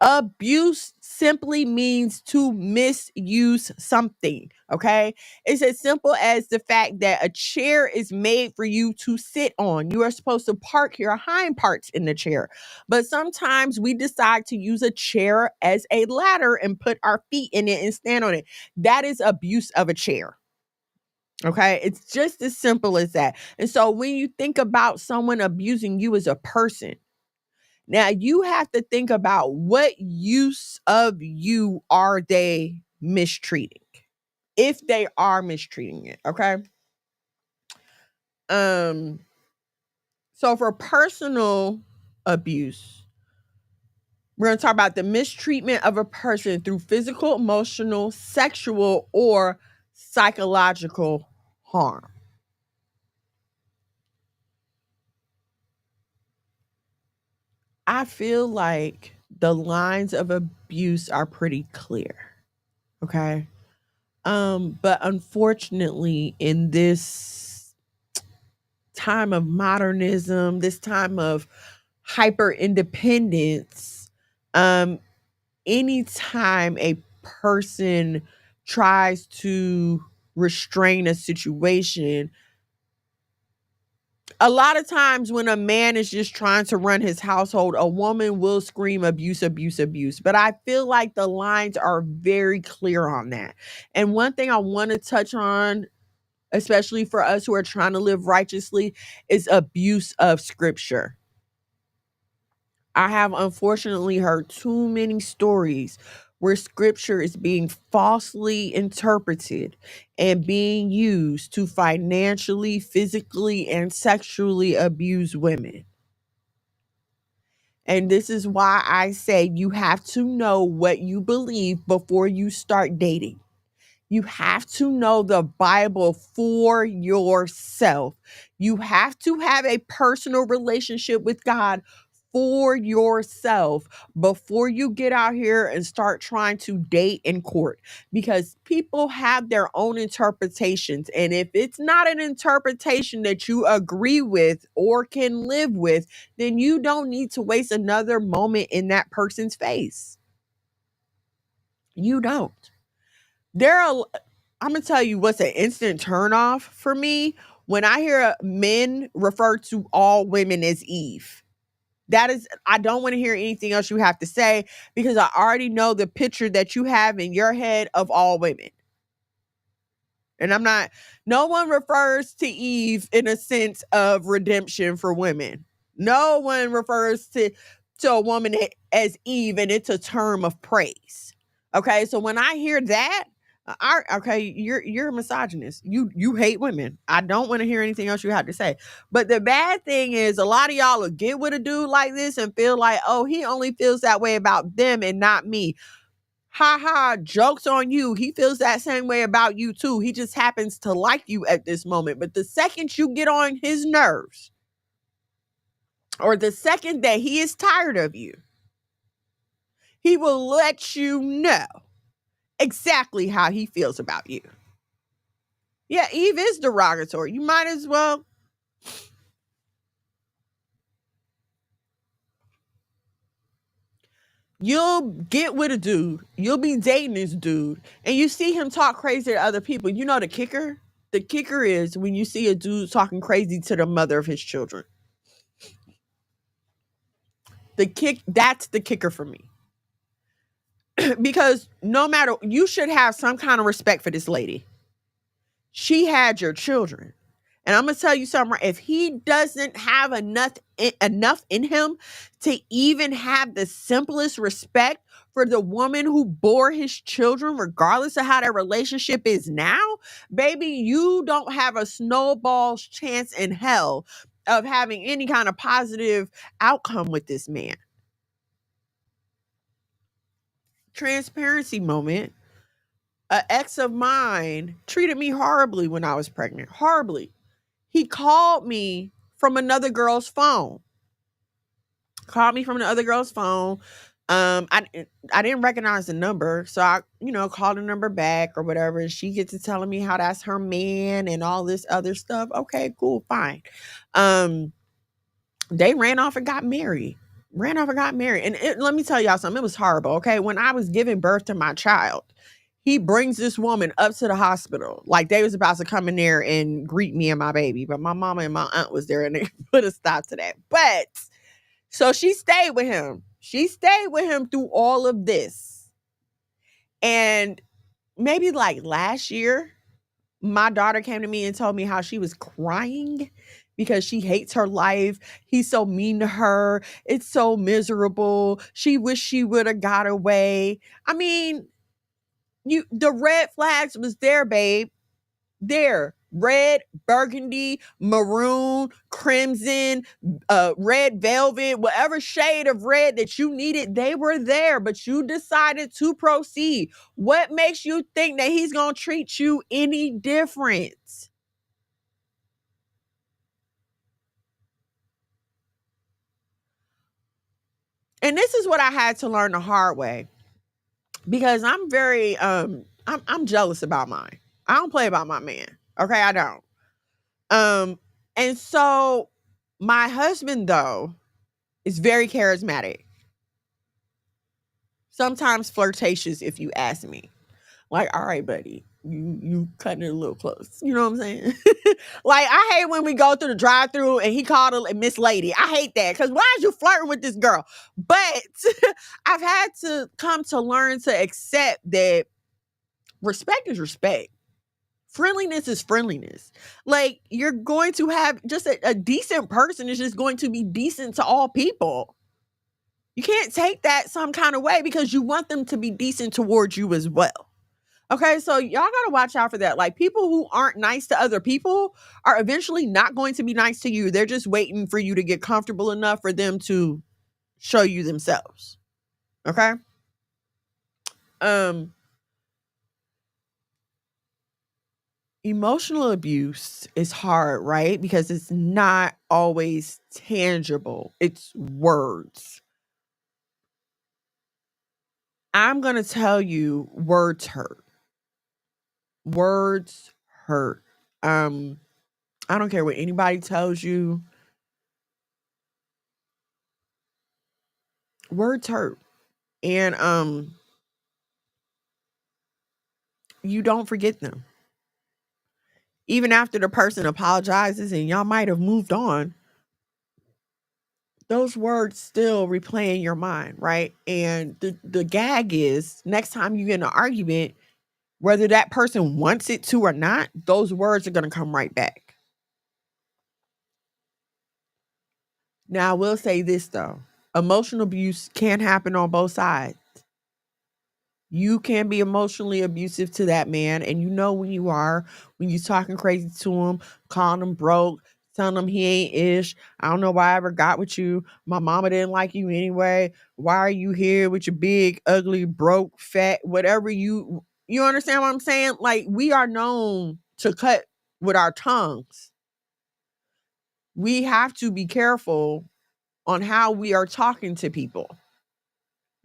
Abuse simply means to misuse something, okay? It's as simple as the fact that a chair is made for you to sit on. You are supposed to park your hind parts in the chair. But sometimes we decide to use a chair as a ladder and put our feet in it and stand on it. That is abuse of a chair. Okay, it's just as simple as that. And so when you think about someone abusing you as a person, now you have to think about what use of you are they mistreating, if they are mistreating it, okay? So for personal abuse, we're going to talk about the mistreatment of a person through physical, emotional, sexual, or psychological harm. I feel like the lines of abuse are pretty clear. Okay. But unfortunately, in this time of modernism, this time of hyper independence, anytime a person tries to restrain a situation, a lot of times when a man is just trying to run his household, a woman will scream abuse, abuse, abuse. But I feel like the lines are very clear on that. And one thing I want to touch on, especially for us who are trying to live righteously, is abuse of scripture. I have unfortunately heard too many stories where scripture is being falsely interpreted and being used to financially, physically, and sexually abuse women. And this is why I say you have to know what you believe before you start dating. You have to know the Bible for yourself. You have to have a personal relationship with God for yourself before you get out here and start trying to date in court, because people have their own interpretations. And if it's not an interpretation that you agree with or can live with, then you don't need to waste another moment in that person's face. You don't. I'm gonna tell you what's an instant turnoff for me when I hear men refer to all women as Eve. I don't want to hear anything else you have to say, because I already know the picture that you have in your head of all women. And no one refers to Eve in a sense of redemption for women. No one refers to a woman as Eve, and it's a term of praise. Okay, so when I hear that, you're a misogynist. You hate women. I don't want to hear anything else you have to say. But the bad thing is, a lot of y'all will get with a dude like this and feel like, oh, he only feels that way about them and not me. Ha ha, joke's on you. He feels that same way about you too. He just happens to like you at this moment. But the second you get on his nerves, or the second that he is tired of you, he will let you know exactly how he feels about you. Yeah, Eve is derogatory. You might as well. You'll get with a dude, you'll be dating this dude, and you see him talk crazy to other people. You know the kicker? The kicker is when you see a dude talking crazy to the mother of his children. That's the kicker for me. Because no matter, you should have some kind of respect for this lady. She had your children. And I'm going to tell you something, if he doesn't have enough in him to even have the simplest respect for the woman who bore his children, regardless of how their relationship is now, baby, you don't have a snowball's chance in hell of having any kind of positive outcome with this man. Transparency moment. An ex of mine treated me horribly when I was pregnant. Horribly. He called me from another girl's phone. I didn't recognize the number, so I, called the number back or whatever. And she gets to telling me how that's her man and all this other stuff. Okay, cool, fine. They ran off and got married. And let me tell y'all something. It was horrible. Okay, when I was giving birth to my child, he brings this woman up to the hospital. Like they was about to come in there and greet me and my baby. But my mama and my aunt was there and they put a stop to that. But so she stayed with him. She stayed with him through all of this. And maybe like last year, my daughter came to me and told me how she was crying because she hates her life. He's so mean to her. It's so miserable. She wished she would have got away. I mean, the red flags was there, babe. There. Red, burgundy, maroon, crimson, red velvet, whatever shade of red that you needed, they were there, but you decided to proceed. What makes you think that he's going to treat you any different? And this is what I had to learn the hard way, because I'm very I'm jealous about mine. I don't play about my man. Okay, I don't. And so my husband, though, is very charismatic. Sometimes flirtatious, if you ask me. Like, all right, buddy, you cutting it a little close. You know what I'm saying? Like, I hate when we go through the drive-through and he called her Miss Lady. I hate that because why is you flirting with this girl? But I've had to come to learn to accept that respect is respect. Friendliness is friendliness. Like, you're going to have just a decent person is just going to be decent to all people. You can't take that some kind of way because you want them to be decent towards you as well. Okay, so y'all gotta watch out for that. Like, people who aren't nice to other people are eventually not going to be nice to you. They're just waiting for you to get comfortable enough for them to show you themselves. Okay? Um, Emotional abuse is hard, right? Because it's not always tangible. It's words. I'm gonna tell you, words hurt. Words hurt. Um, I don't care what anybody tells you. Words hurt. And you don't forget them. Even after the person apologizes and y'all might have moved on, those words still replay in your mind, right? And the gag is next time you get in an argument, whether that person wants it to or not, those words are gonna come right back. Now I will say this though. Emotional abuse can happen on both sides. You can be emotionally abusive to that man, and you know when you are, when you talking crazy to him, calling him broke, telling him he ain't ish. I don't know why I ever got with you. My mama didn't like you anyway. Why are you here with your big, ugly, broke, fat, whatever you understand what I'm saying? Like, we are known to cut with our tongues. We have to be careful on how we are talking to people.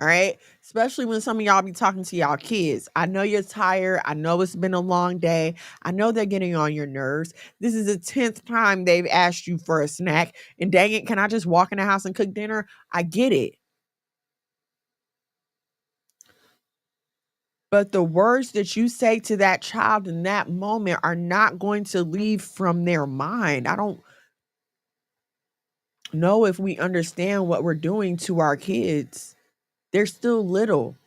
All right. Especially when some of y'all be talking to y'all kids. I know you're tired. I know it's been a long day. I know they're getting on your nerves. This is the 10th time they've asked you for a snack. And dang it, can I just walk in the house and cook dinner? I get it. But the words that you say to that child in that moment are not going to leave from their mind. I don't know if we understand what we're doing to our kids. They're still little.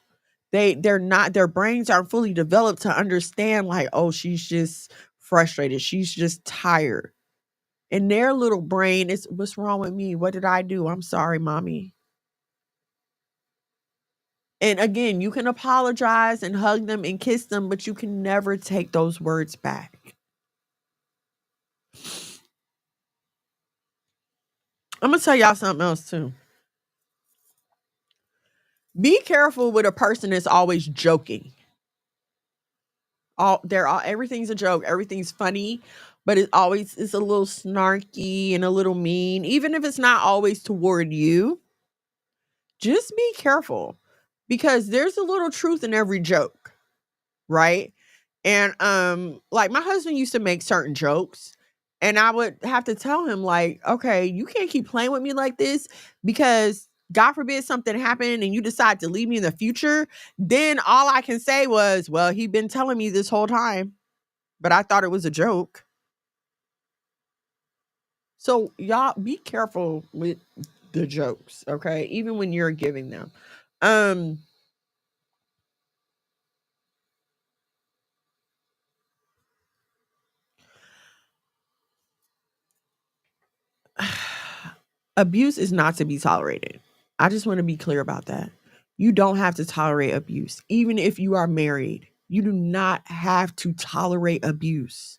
They're not, their brains aren't fully developed to understand like, oh, she's just frustrated, she's just tired. In their little brain, it's what's wrong with me, what did I do, I'm sorry mommy. And again, you can apologize and hug them and kiss them, but you can never take those words back. I'm gonna tell y'all something else too. Be careful with a person that's always joking. Everything's a joke, everything's funny, but it's a little snarky and a little mean, even if it's not always toward you. Just be careful because there's a little truth in every joke, right? And like my husband used to make certain jokes and I would have to tell him like, okay, you can't keep playing with me like this because God forbid something happened and you decide to leave me in the future, then all I can say was, well, he'd been telling me this whole time, but I thought it was a joke. So y'all be careful with the jokes, okay? Even when you're giving them. Um Abuse is not to be tolerated. I just want to be clear about that. You don't have to tolerate abuse. Even if you are married, you do not have to tolerate abuse.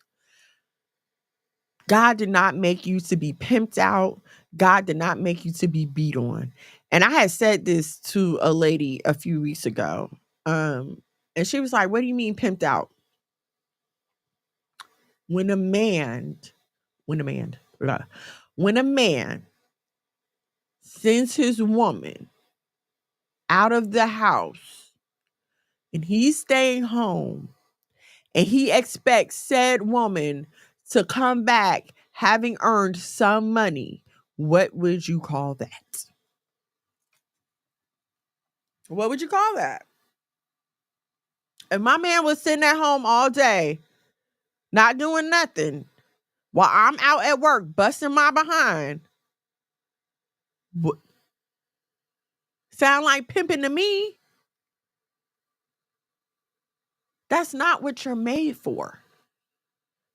God did not make you to be pimped out. God did not make you to be beat on. And I had said this to a lady a few weeks ago. And she was like, what do you mean pimped out? When a man, when a man, blah, when a man sends his woman out of the house and he's staying home and he expects said woman to come back having earned some money, what would you call that? What would you call that? If my man was sitting at home all day, not doing nothing, while I'm out at work busting my behind, sound like pimping to me? That's not what you're made for.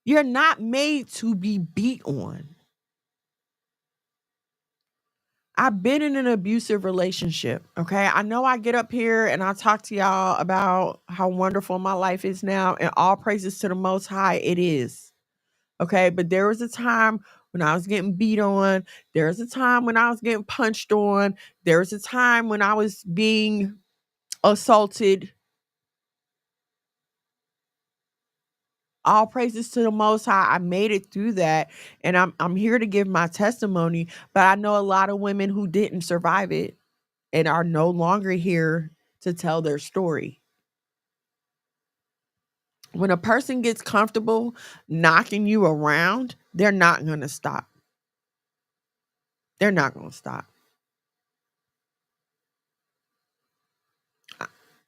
You're not made to be beat on. I've been in an abusive relationship. Okay. I know I get up here and I talk to y'all about how wonderful my life is now, and all praises to the Most High. It is. Okay. But there was a time when I was getting beat on. There was a time when I was getting punched on. There was a time when I was being assaulted. All praises to the Most High. I made it through that, and I'm here to give my testimony. But I know a lot of women who didn't survive it and are no longer here to tell their story. When a person gets comfortable knocking you around, they're not going to stop. They're not going to stop.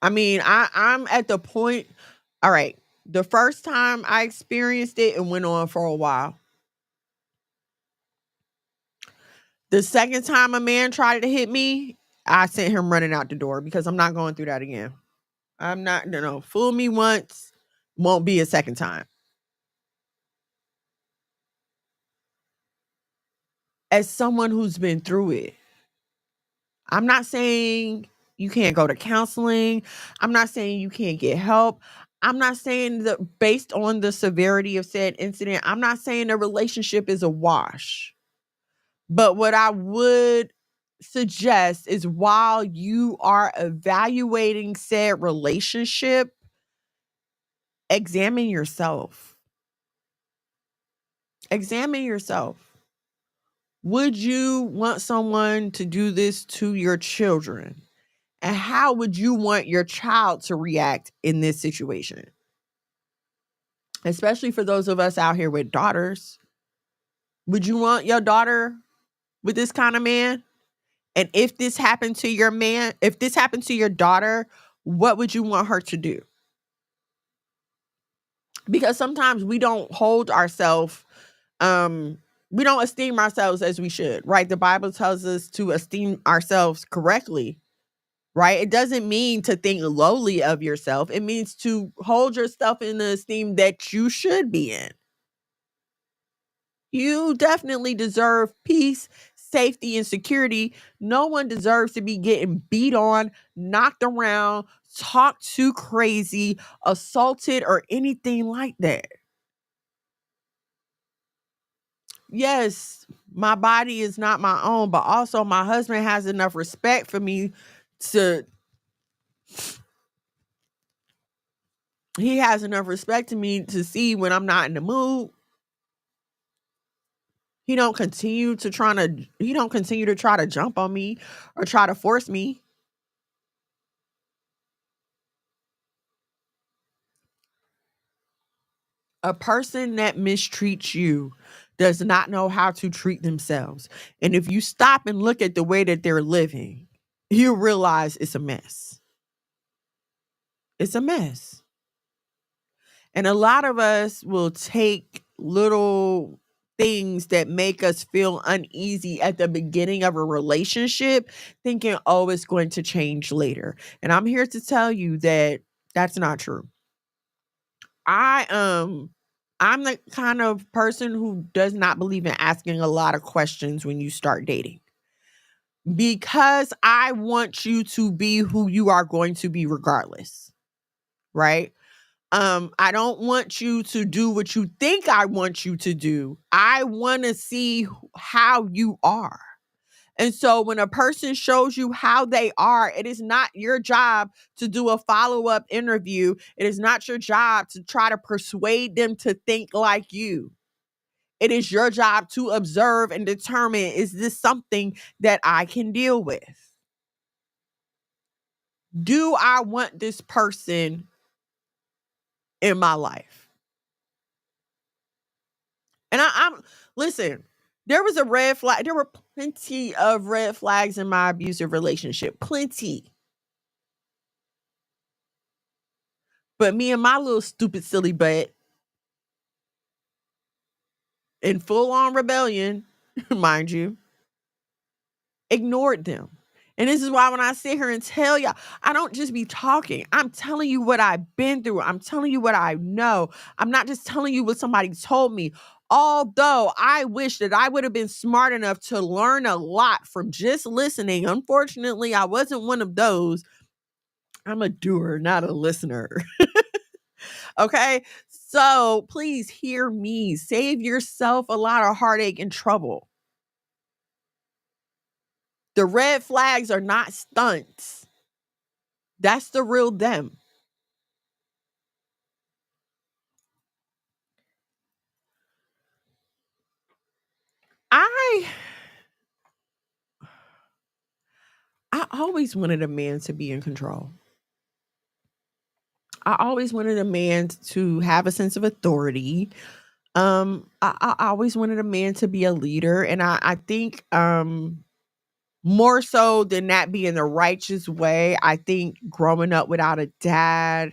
I mean, I'm at the point. All right, the first time I experienced it, it went on for a while. The second time a man tried to hit me, I sent him running out the door because I'm not going through that again. I'm not, fool me once, won't be a second time. As someone who's been through it, I'm not saying you can't go to counseling. I'm not saying you can't get help. I'm not saying that based on the severity of said incident, I'm not saying the relationship is a wash. But what I would suggest is while you are evaluating said relationship, examine yourself. Examine yourself. Would you want someone to do this to your children? And how would you want your child to react in this situation? Especially for those of us out here with daughters. Would you want your daughter with this kind of man? And if this happened to your man, if this happened to your daughter, what would you want her to do? Because sometimes we don't hold ourselves, we don't esteem ourselves as we should, right? The Bible tells us to esteem ourselves correctly, right? It doesn't mean to think lowly of yourself. It means to hold yourself in the esteem that you should be in. You definitely deserve peace, safety, and security. No one deserves to be getting beat on, knocked around, talked to crazy, assaulted, or anything like that. Yes, my body is not my own, but also my husband has enough respect for me to he has enough respect to me to see when I'm not in the mood. He don't continue to try to jump on me or try to force me. A person that mistreats you does not know how to treat themselves. And if you stop and look at the way that they're living, you realize it's a mess. It's a mess. And a lot of us will take little things that make us feel uneasy at the beginning of a relationship, thinking, oh, it's going to change later. And I'm here to tell you that that's not true. I'm the kind of person who does not believe in asking a lot of questions when you start dating. Because I want you to be who you are going to be regardless. Right? I don't want you to do what you think I want you to do. I want to see how you are. And so when a person shows you how they are, it is not your job to do a follow-up interview. It is not your job to try to persuade them to think like you. It is your job to observe and determine, is this something that I can deal with? Do I want this person in my life? And I'm listen, there was a red flag. There were plenty of red flags in my abusive relationship. Plenty. But me and my little stupid silly butt in full on rebellion, mind you, ignored them. And this is why when I sit here and tell y'all, I don't just be talking. I'm telling you what I've been through. I'm telling you what I know. I'm not just telling you what somebody told me. Although I wish that I would have been smart enough to learn a lot from just listening. Unfortunately, I wasn't one of those. I'm a doer, not a listener. Okay. So please hear me. Save yourself a lot of heartache and trouble. The red flags are not stunts. That's the real them. I always wanted a man to be in control. I always wanted a man to have a sense of authority. I always wanted a man to be a leader, and I think more so than that being the righteous way, I think growing up without a dad,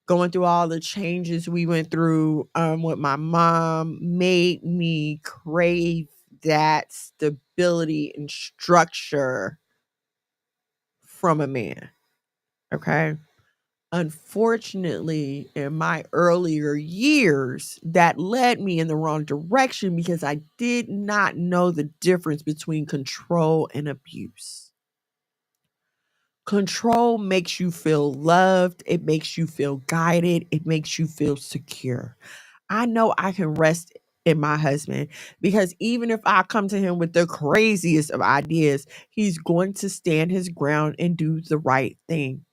going through all the changes we went through with my mom made me crave that stability and structure from a man. Okay. Unfortunately, in my earlier years, that led me in the wrong direction because I did not know the difference between control and abuse. Control makes you feel loved, it makes you feel guided, it makes you feel secure. I know I can rest in my husband because even if I come to him with the craziest of ideas, he's going to stand his ground and do the right thing.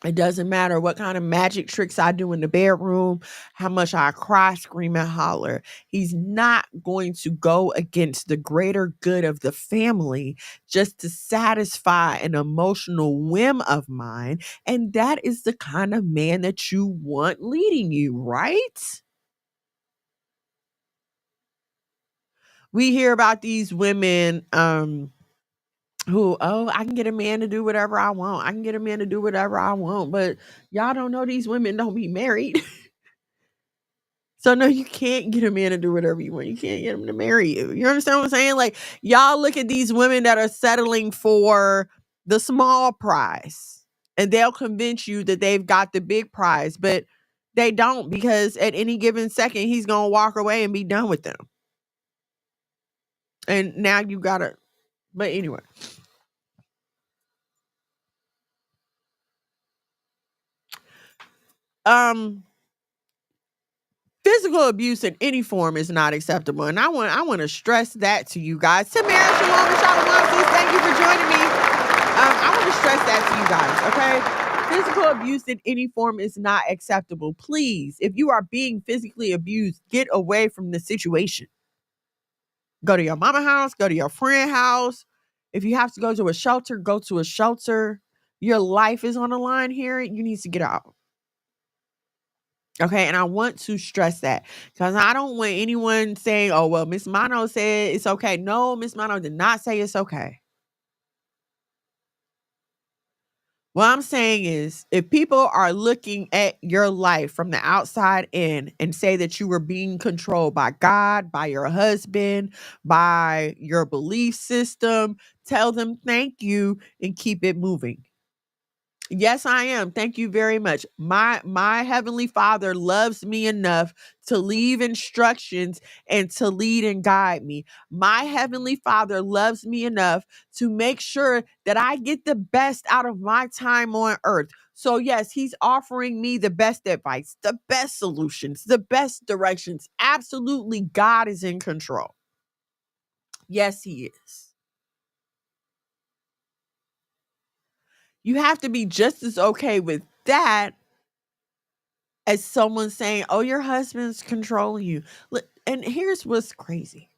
It doesn't matter what kind of magic tricks I do in the bedroom, how much I cry, scream, and holler. He's not going to go against the greater good of the family just to satisfy an emotional whim of mine. And that is the kind of man that you want leading you, right? We hear about these women who, oh, I can get a man to do whatever I want. I can get a man to do whatever I want. But y'all don't know these women don't be married. So no, you can't get a man to do whatever you want. You can't get him to marry you. You understand what I'm saying? Like y'all look at these women that are settling for the small prize and they'll convince you that they've got the big prize, but they don't because at any given second he's going to walk away and be done with them. And now you got to, but anyway. Physical abuse in any form is not acceptable, and I want to stress that to you guys. Tamara, Shalom, and Shalom, sis, thank you for joining me. I want to stress that to you guys, okay? Physical abuse in any form is not acceptable. Please, if you are being physically abused, get away from the situation. Go to your mama house, go to your friend house. If you have to go to a shelter, go to a shelter. Your life is on the line here. You need to get out. Okay, and I want to stress that because I don't want anyone saying, oh, well, Miss Mono said it's okay. No, Miss Mono did not say it's okay. What I'm saying is, if people are looking at your life from the outside in and say that you were being controlled by God, by your husband, by your belief system, tell them thank you and keep it moving. Yes, I am. Thank you very much. My heavenly Father loves me enough to leave instructions and to lead and guide me. My heavenly Father loves me enough to make sure that I get the best out of my time on earth. So yes, he's offering me the best advice, the best solutions, the best directions. Absolutely, God is in control. Yes, he is. You have to be just as okay with that as someone saying, "Oh, your husband's controlling you." And here's what's crazy.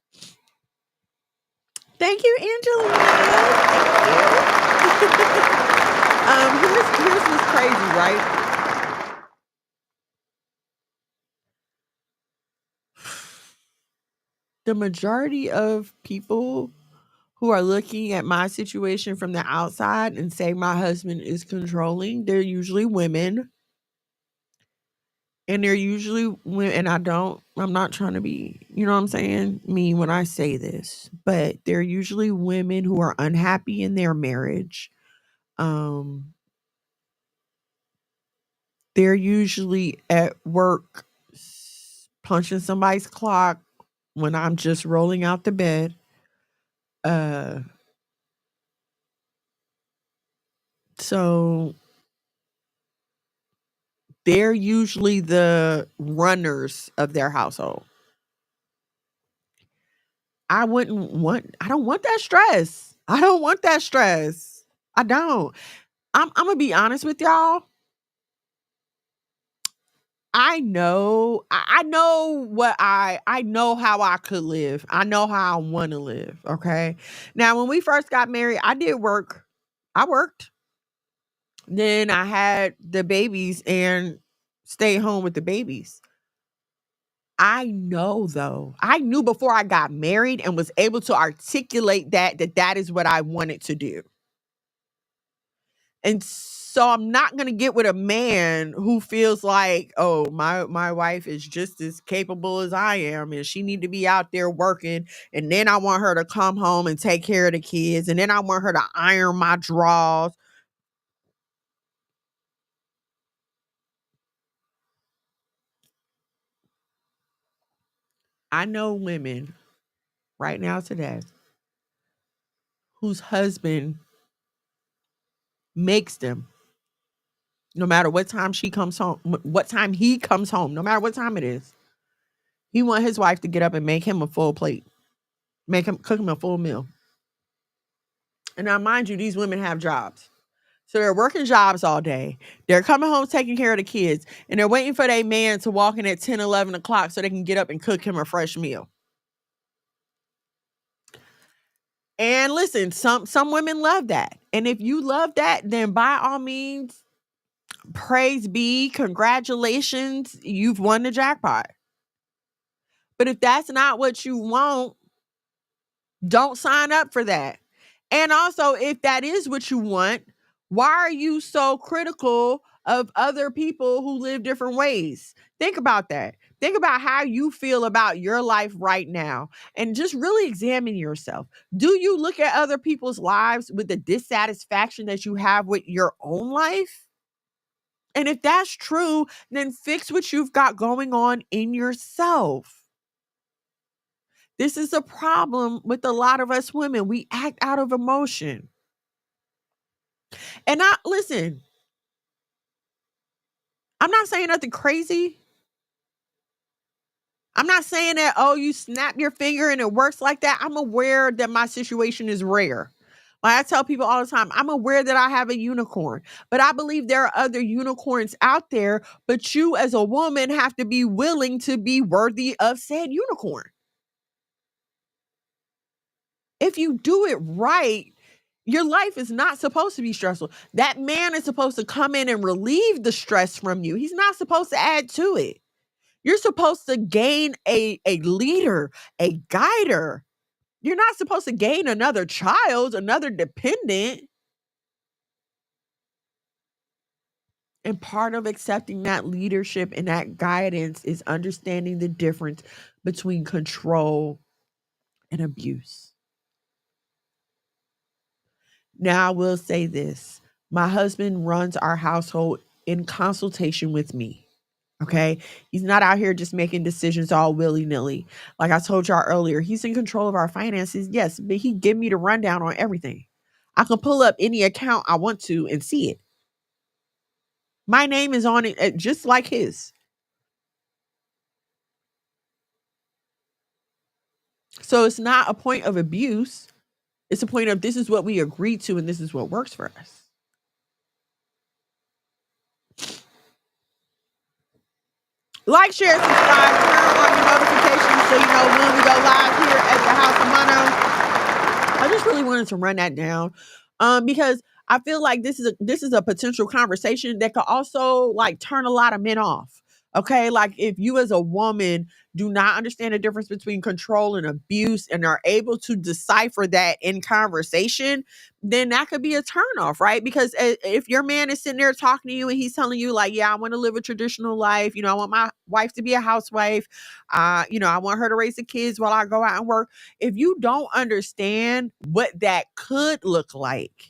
Thank you, Angelina. Thank you. Here's what's crazy, right? The majority of people who are looking at my situation from the outside and say my husband is controlling, they're usually women And they're usually when, and I'm not trying to be, you know what I'm saying, me when I say this, but they're usually women who are unhappy in their marriage. Um, they're usually at work punching somebody's clock when I'm just rolling out the bed. Uh, so they're usually the runners of their household. I don't want that stress. I don't want that stress. I don't. I'm gonna be honest with y'all. I know I know how I could live. I know how I want to live. Okay. Now, when we first got married, I did work. I worked. Then I had the babies and stayed home with the babies. I know though. I knew before I got married and was able to articulate that is what I wanted to do. And so I'm not going to get with a man who feels like, "Oh, my wife is just as capable as I am and she need to be out there working, and then I want her to come home and take care of the kids, and then I want her to iron my drawers." I know women right now today whose husband makes them, no matter what time she comes home, what time he comes home, no matter what time it is. He want his wife to get up and make him a full plate, make him cook him a full meal. And now, mind you, these women have jobs. So they're working jobs all day. They're coming home taking care of the kids. And they're waiting for their man to walk in at 10, 11 o'clock so they can get up and cook him a fresh meal. And listen, some women love that. And if you love that, then by all means, praise be, congratulations, you've won the jackpot. But if that's not what you want, don't sign up for that. And also, if that is what you want, why are you so critical of other people who live different ways? Think about that. Think about how you feel about your life right now and just really examine yourself. Do you look at other people's lives with the dissatisfaction that you have with your own life? And if that's true, then fix what you've got going on in yourself. This is a problem with a lot of us women. We act out of emotion. And I listen, I'm not saying nothing crazy. I'm not saying that, oh, you snap your finger and it works like that. I'm aware that my situation is rare. Like I tell people all the time, I'm aware that I have a unicorn, but I believe there are other unicorns out there. But you, as a woman, have to be willing to be worthy of said unicorn. If you do it right, your life is not supposed to be stressful. That man is supposed to come in and relieve the stress from you. He's not supposed to add to it. You're supposed to gain a leader, a guider. You're not supposed to gain another child, another dependent. And part of accepting that leadership and that guidance is understanding the difference between control and abuse. Now, I will say this. My husband runs our household in consultation with me. Okay. He's not out here just making decisions all willy nilly. Like I told y'all earlier, he's in control of our finances. Yes, but he give me the rundown on everything. I can pull up any account I want to and see it. My name is on it just like his. So it's not a point of abuse. It's a point of this is what we agreed to and this is what works for us. Like, share, subscribe, turn on your notifications so you know when we go live here at the House of Mono. I just really wanted to run that down because I feel like this is a potential conversation that could also like turn a lot of men off. Okay, like if you as a woman do not understand the difference between control and abuse and are able to decipher that in conversation, then that could be a turnoff, right? Because if your man is sitting there talking to you and he's telling you, like, yeah, I want to live a traditional life, I want my wife to be a housewife, I want her to raise the kids while I go out and work. If you don't understand what that could look like,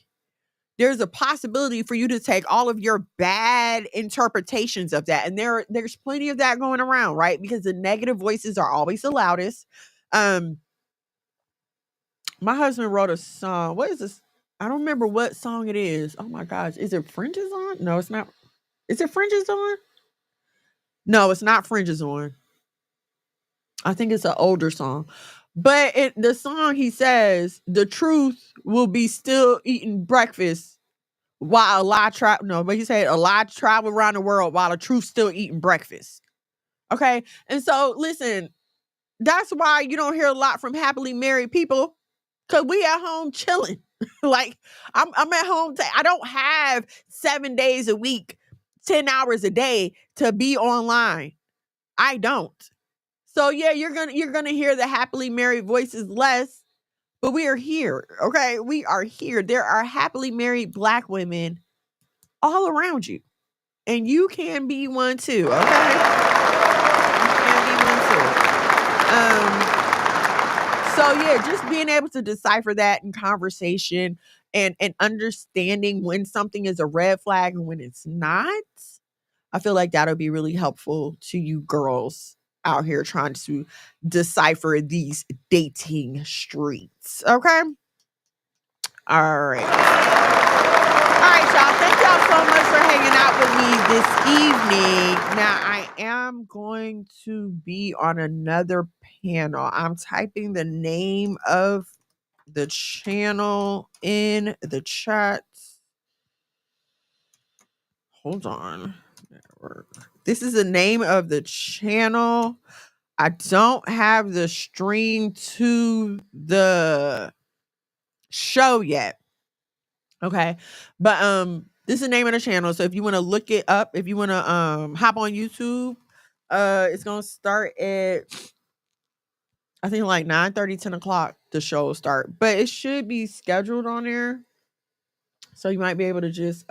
there's a possibility for you to take all of your bad interpretations of that. And there's plenty of that going around, right? Because the negative voices are always the loudest. Um, my husband wrote a song. What is this? I don't remember what song it is. Oh my gosh. Is it Fringes On? No, it's not. Is it Fringes On? No, it's not Fringes On. I think it's an older song. But the song, he says, the truth will be still eating breakfast while a lie travel. No, but he said a lie travel around the world while the truth still eating breakfast. Okay. And so listen, that's why you don't hear a lot from happily married people, because we at home chilling. Like I'm at home. I don't have 7 days a week, 10 hours a day to be online. I don't. So yeah, you're gonna hear the happily married voices less, but we are here. Okay. We are here. There are happily married Black women all around you. And you can be one too, okay? You can be one too. So yeah, just being able to decipher that in conversation and understanding when something is a red flag and when it's not, I feel like that'll be really helpful to you girls out here trying to decipher these dating streets. Okay? All right. All right, y'all. Thank y'all so much for hanging out with me this evening. Now, I am going to be on another panel. I'm typing the name of the channel in the chat. Hold on. This is the name of the channel. I don't have the stream to the show yet. Okay. But this is the name of the channel. So if you want to look it up, if you want to hop on YouTube, it's gonna start at, I think, like 9:30, 10 o'clock the show will start. But it should be scheduled on there. So you might be able to just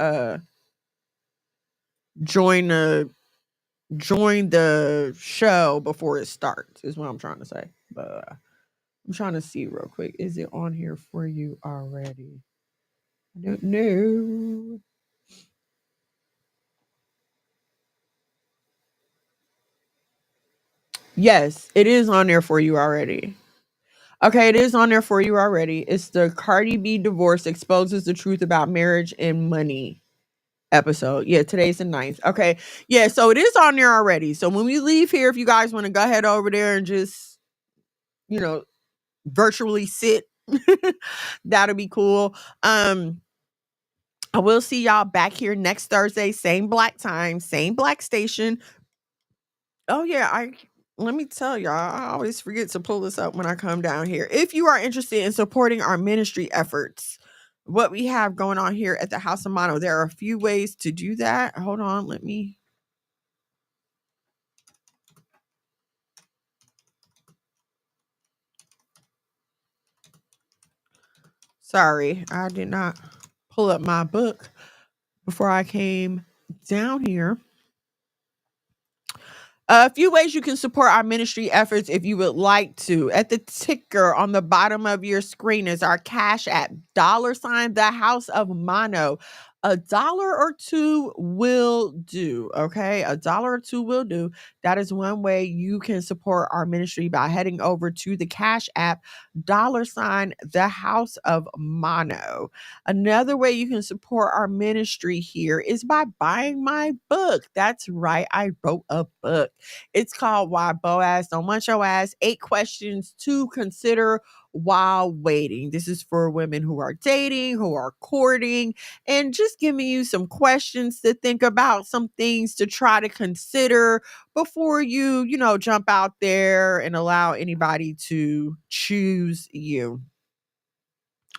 join the show before it starts, is what I'm trying to say. But I'm trying to see real quick. Is it on here for you already? I don't know. Yes, it is on there for you already. Okay, it is on there for you already. It's the Cardi B divorce exposes the truth about marriage and money episode. Yeah, today's the 9th. Okay. Yeah, so it is on there already. So when we leave here, if you guys want to go ahead over there and just, you know, virtually sit, that'll be cool. I will see y'all back here next Thursday, same black time, same black station. Oh yeah, let me tell y'all, I always forget to pull this up when I come down here. If you are interested in supporting our ministry efforts, what we have going on here at the House of Mono, there are a few ways to do that. Hold on, let me. Sorry, I did not pull up my book before I came down here. A few ways you can support our ministry efforts if you would like to. At the ticker on the bottom of your screen is our Cash App, $ the House of Mono. $1 or $2 will do. Okay. $1 or $2 will do. That is one way you can support our ministry by heading over to the Cash App, $ the House of Mono. Another way you can support our ministry here is by buying my book. That's right. I wrote a book. It's called Why Boaz Don't Want Your Ass, 8 Questions to Consider While Waiting. This is for women who are dating, who are courting, and just giving you some questions to think about, some things to try to consider before you, jump out there and allow anybody to choose you.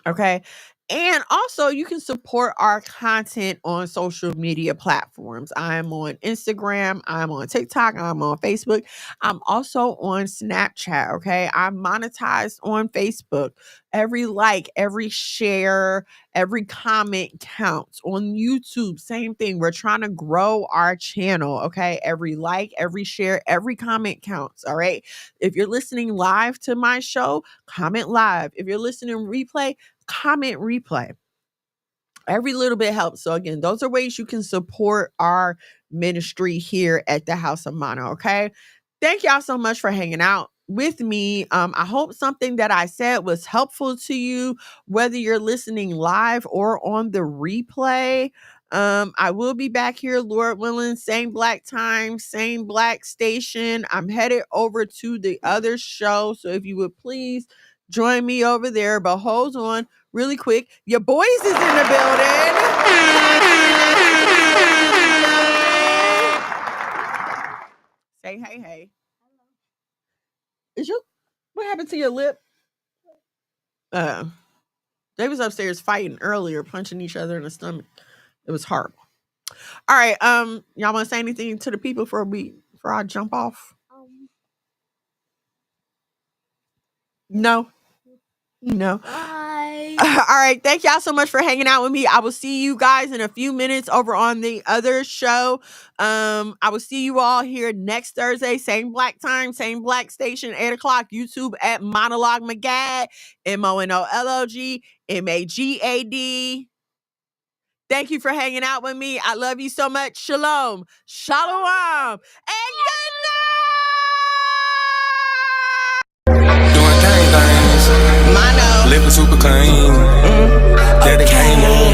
Okay. And also, you can support our content on social media platforms. I'm on Instagram, I'm on TikTok, I'm on Facebook. I'm also on Snapchat, okay? I'm monetized on Facebook. Every like, every share, every comment counts. On YouTube, same thing. We're trying to grow our channel, okay? Every like, every share, every comment counts, all right? If you're listening live to my show, comment live. If you're listening replay, comment replay. Every little bit helps. So again, those are ways you can support our ministry here at the House of Mono. Okay. Thank y'all so much for hanging out with me. I hope something that I said was helpful to you, whether you're listening live or on the replay. I will be back here, Lord willing, same black time, same black station. I'm headed over to the other show. So if you would please join me over there. But hold on really quick. Your boys is in the building. Say hey, hey. Is your what happened to your lip? They was upstairs fighting earlier, punching each other in the stomach. It was horrible. All right. Y'all want to say anything to the people before I jump off? No. Bye. All right. Thank y'all so much for hanging out with me. I will see you guys in a few minutes over on the other show. I will see you all here next Thursday. Same black time, same black station, 8 o'clock. YouTube at Monologue Magad, MONOLOG MAGAD. Thank you for hanging out with me. I love you so much. Shalom. Shalom. And Doing gang things. Mono. Living super clean. That it came up.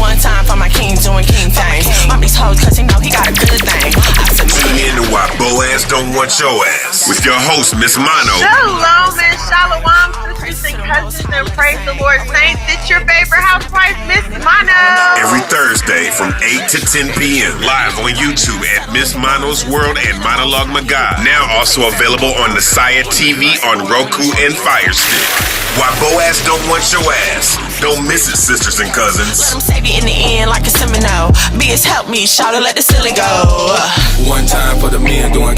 One time for my king doing king things. Mommy's hoes cause he know he got a good thing. I Tune in to Why Boaz Don't Want Your Ass with your host, Miss Mono. Shalom and shalom, sisters and cousins, and praise the Lord saints. It's your favorite housewife, Miss Mono. Every Thursday from 8 to 10 p.m. live on YouTube at Miss Mono's World and Monologue Magad. Now also available on the Saya TV on Roku and Fire Stick. Why Boaz Don't Want Your Ass. Don't miss it, sisters and cousins. let him save you in the end like a Semino. Be his help me, shout it, let the silly go. One time for the men doing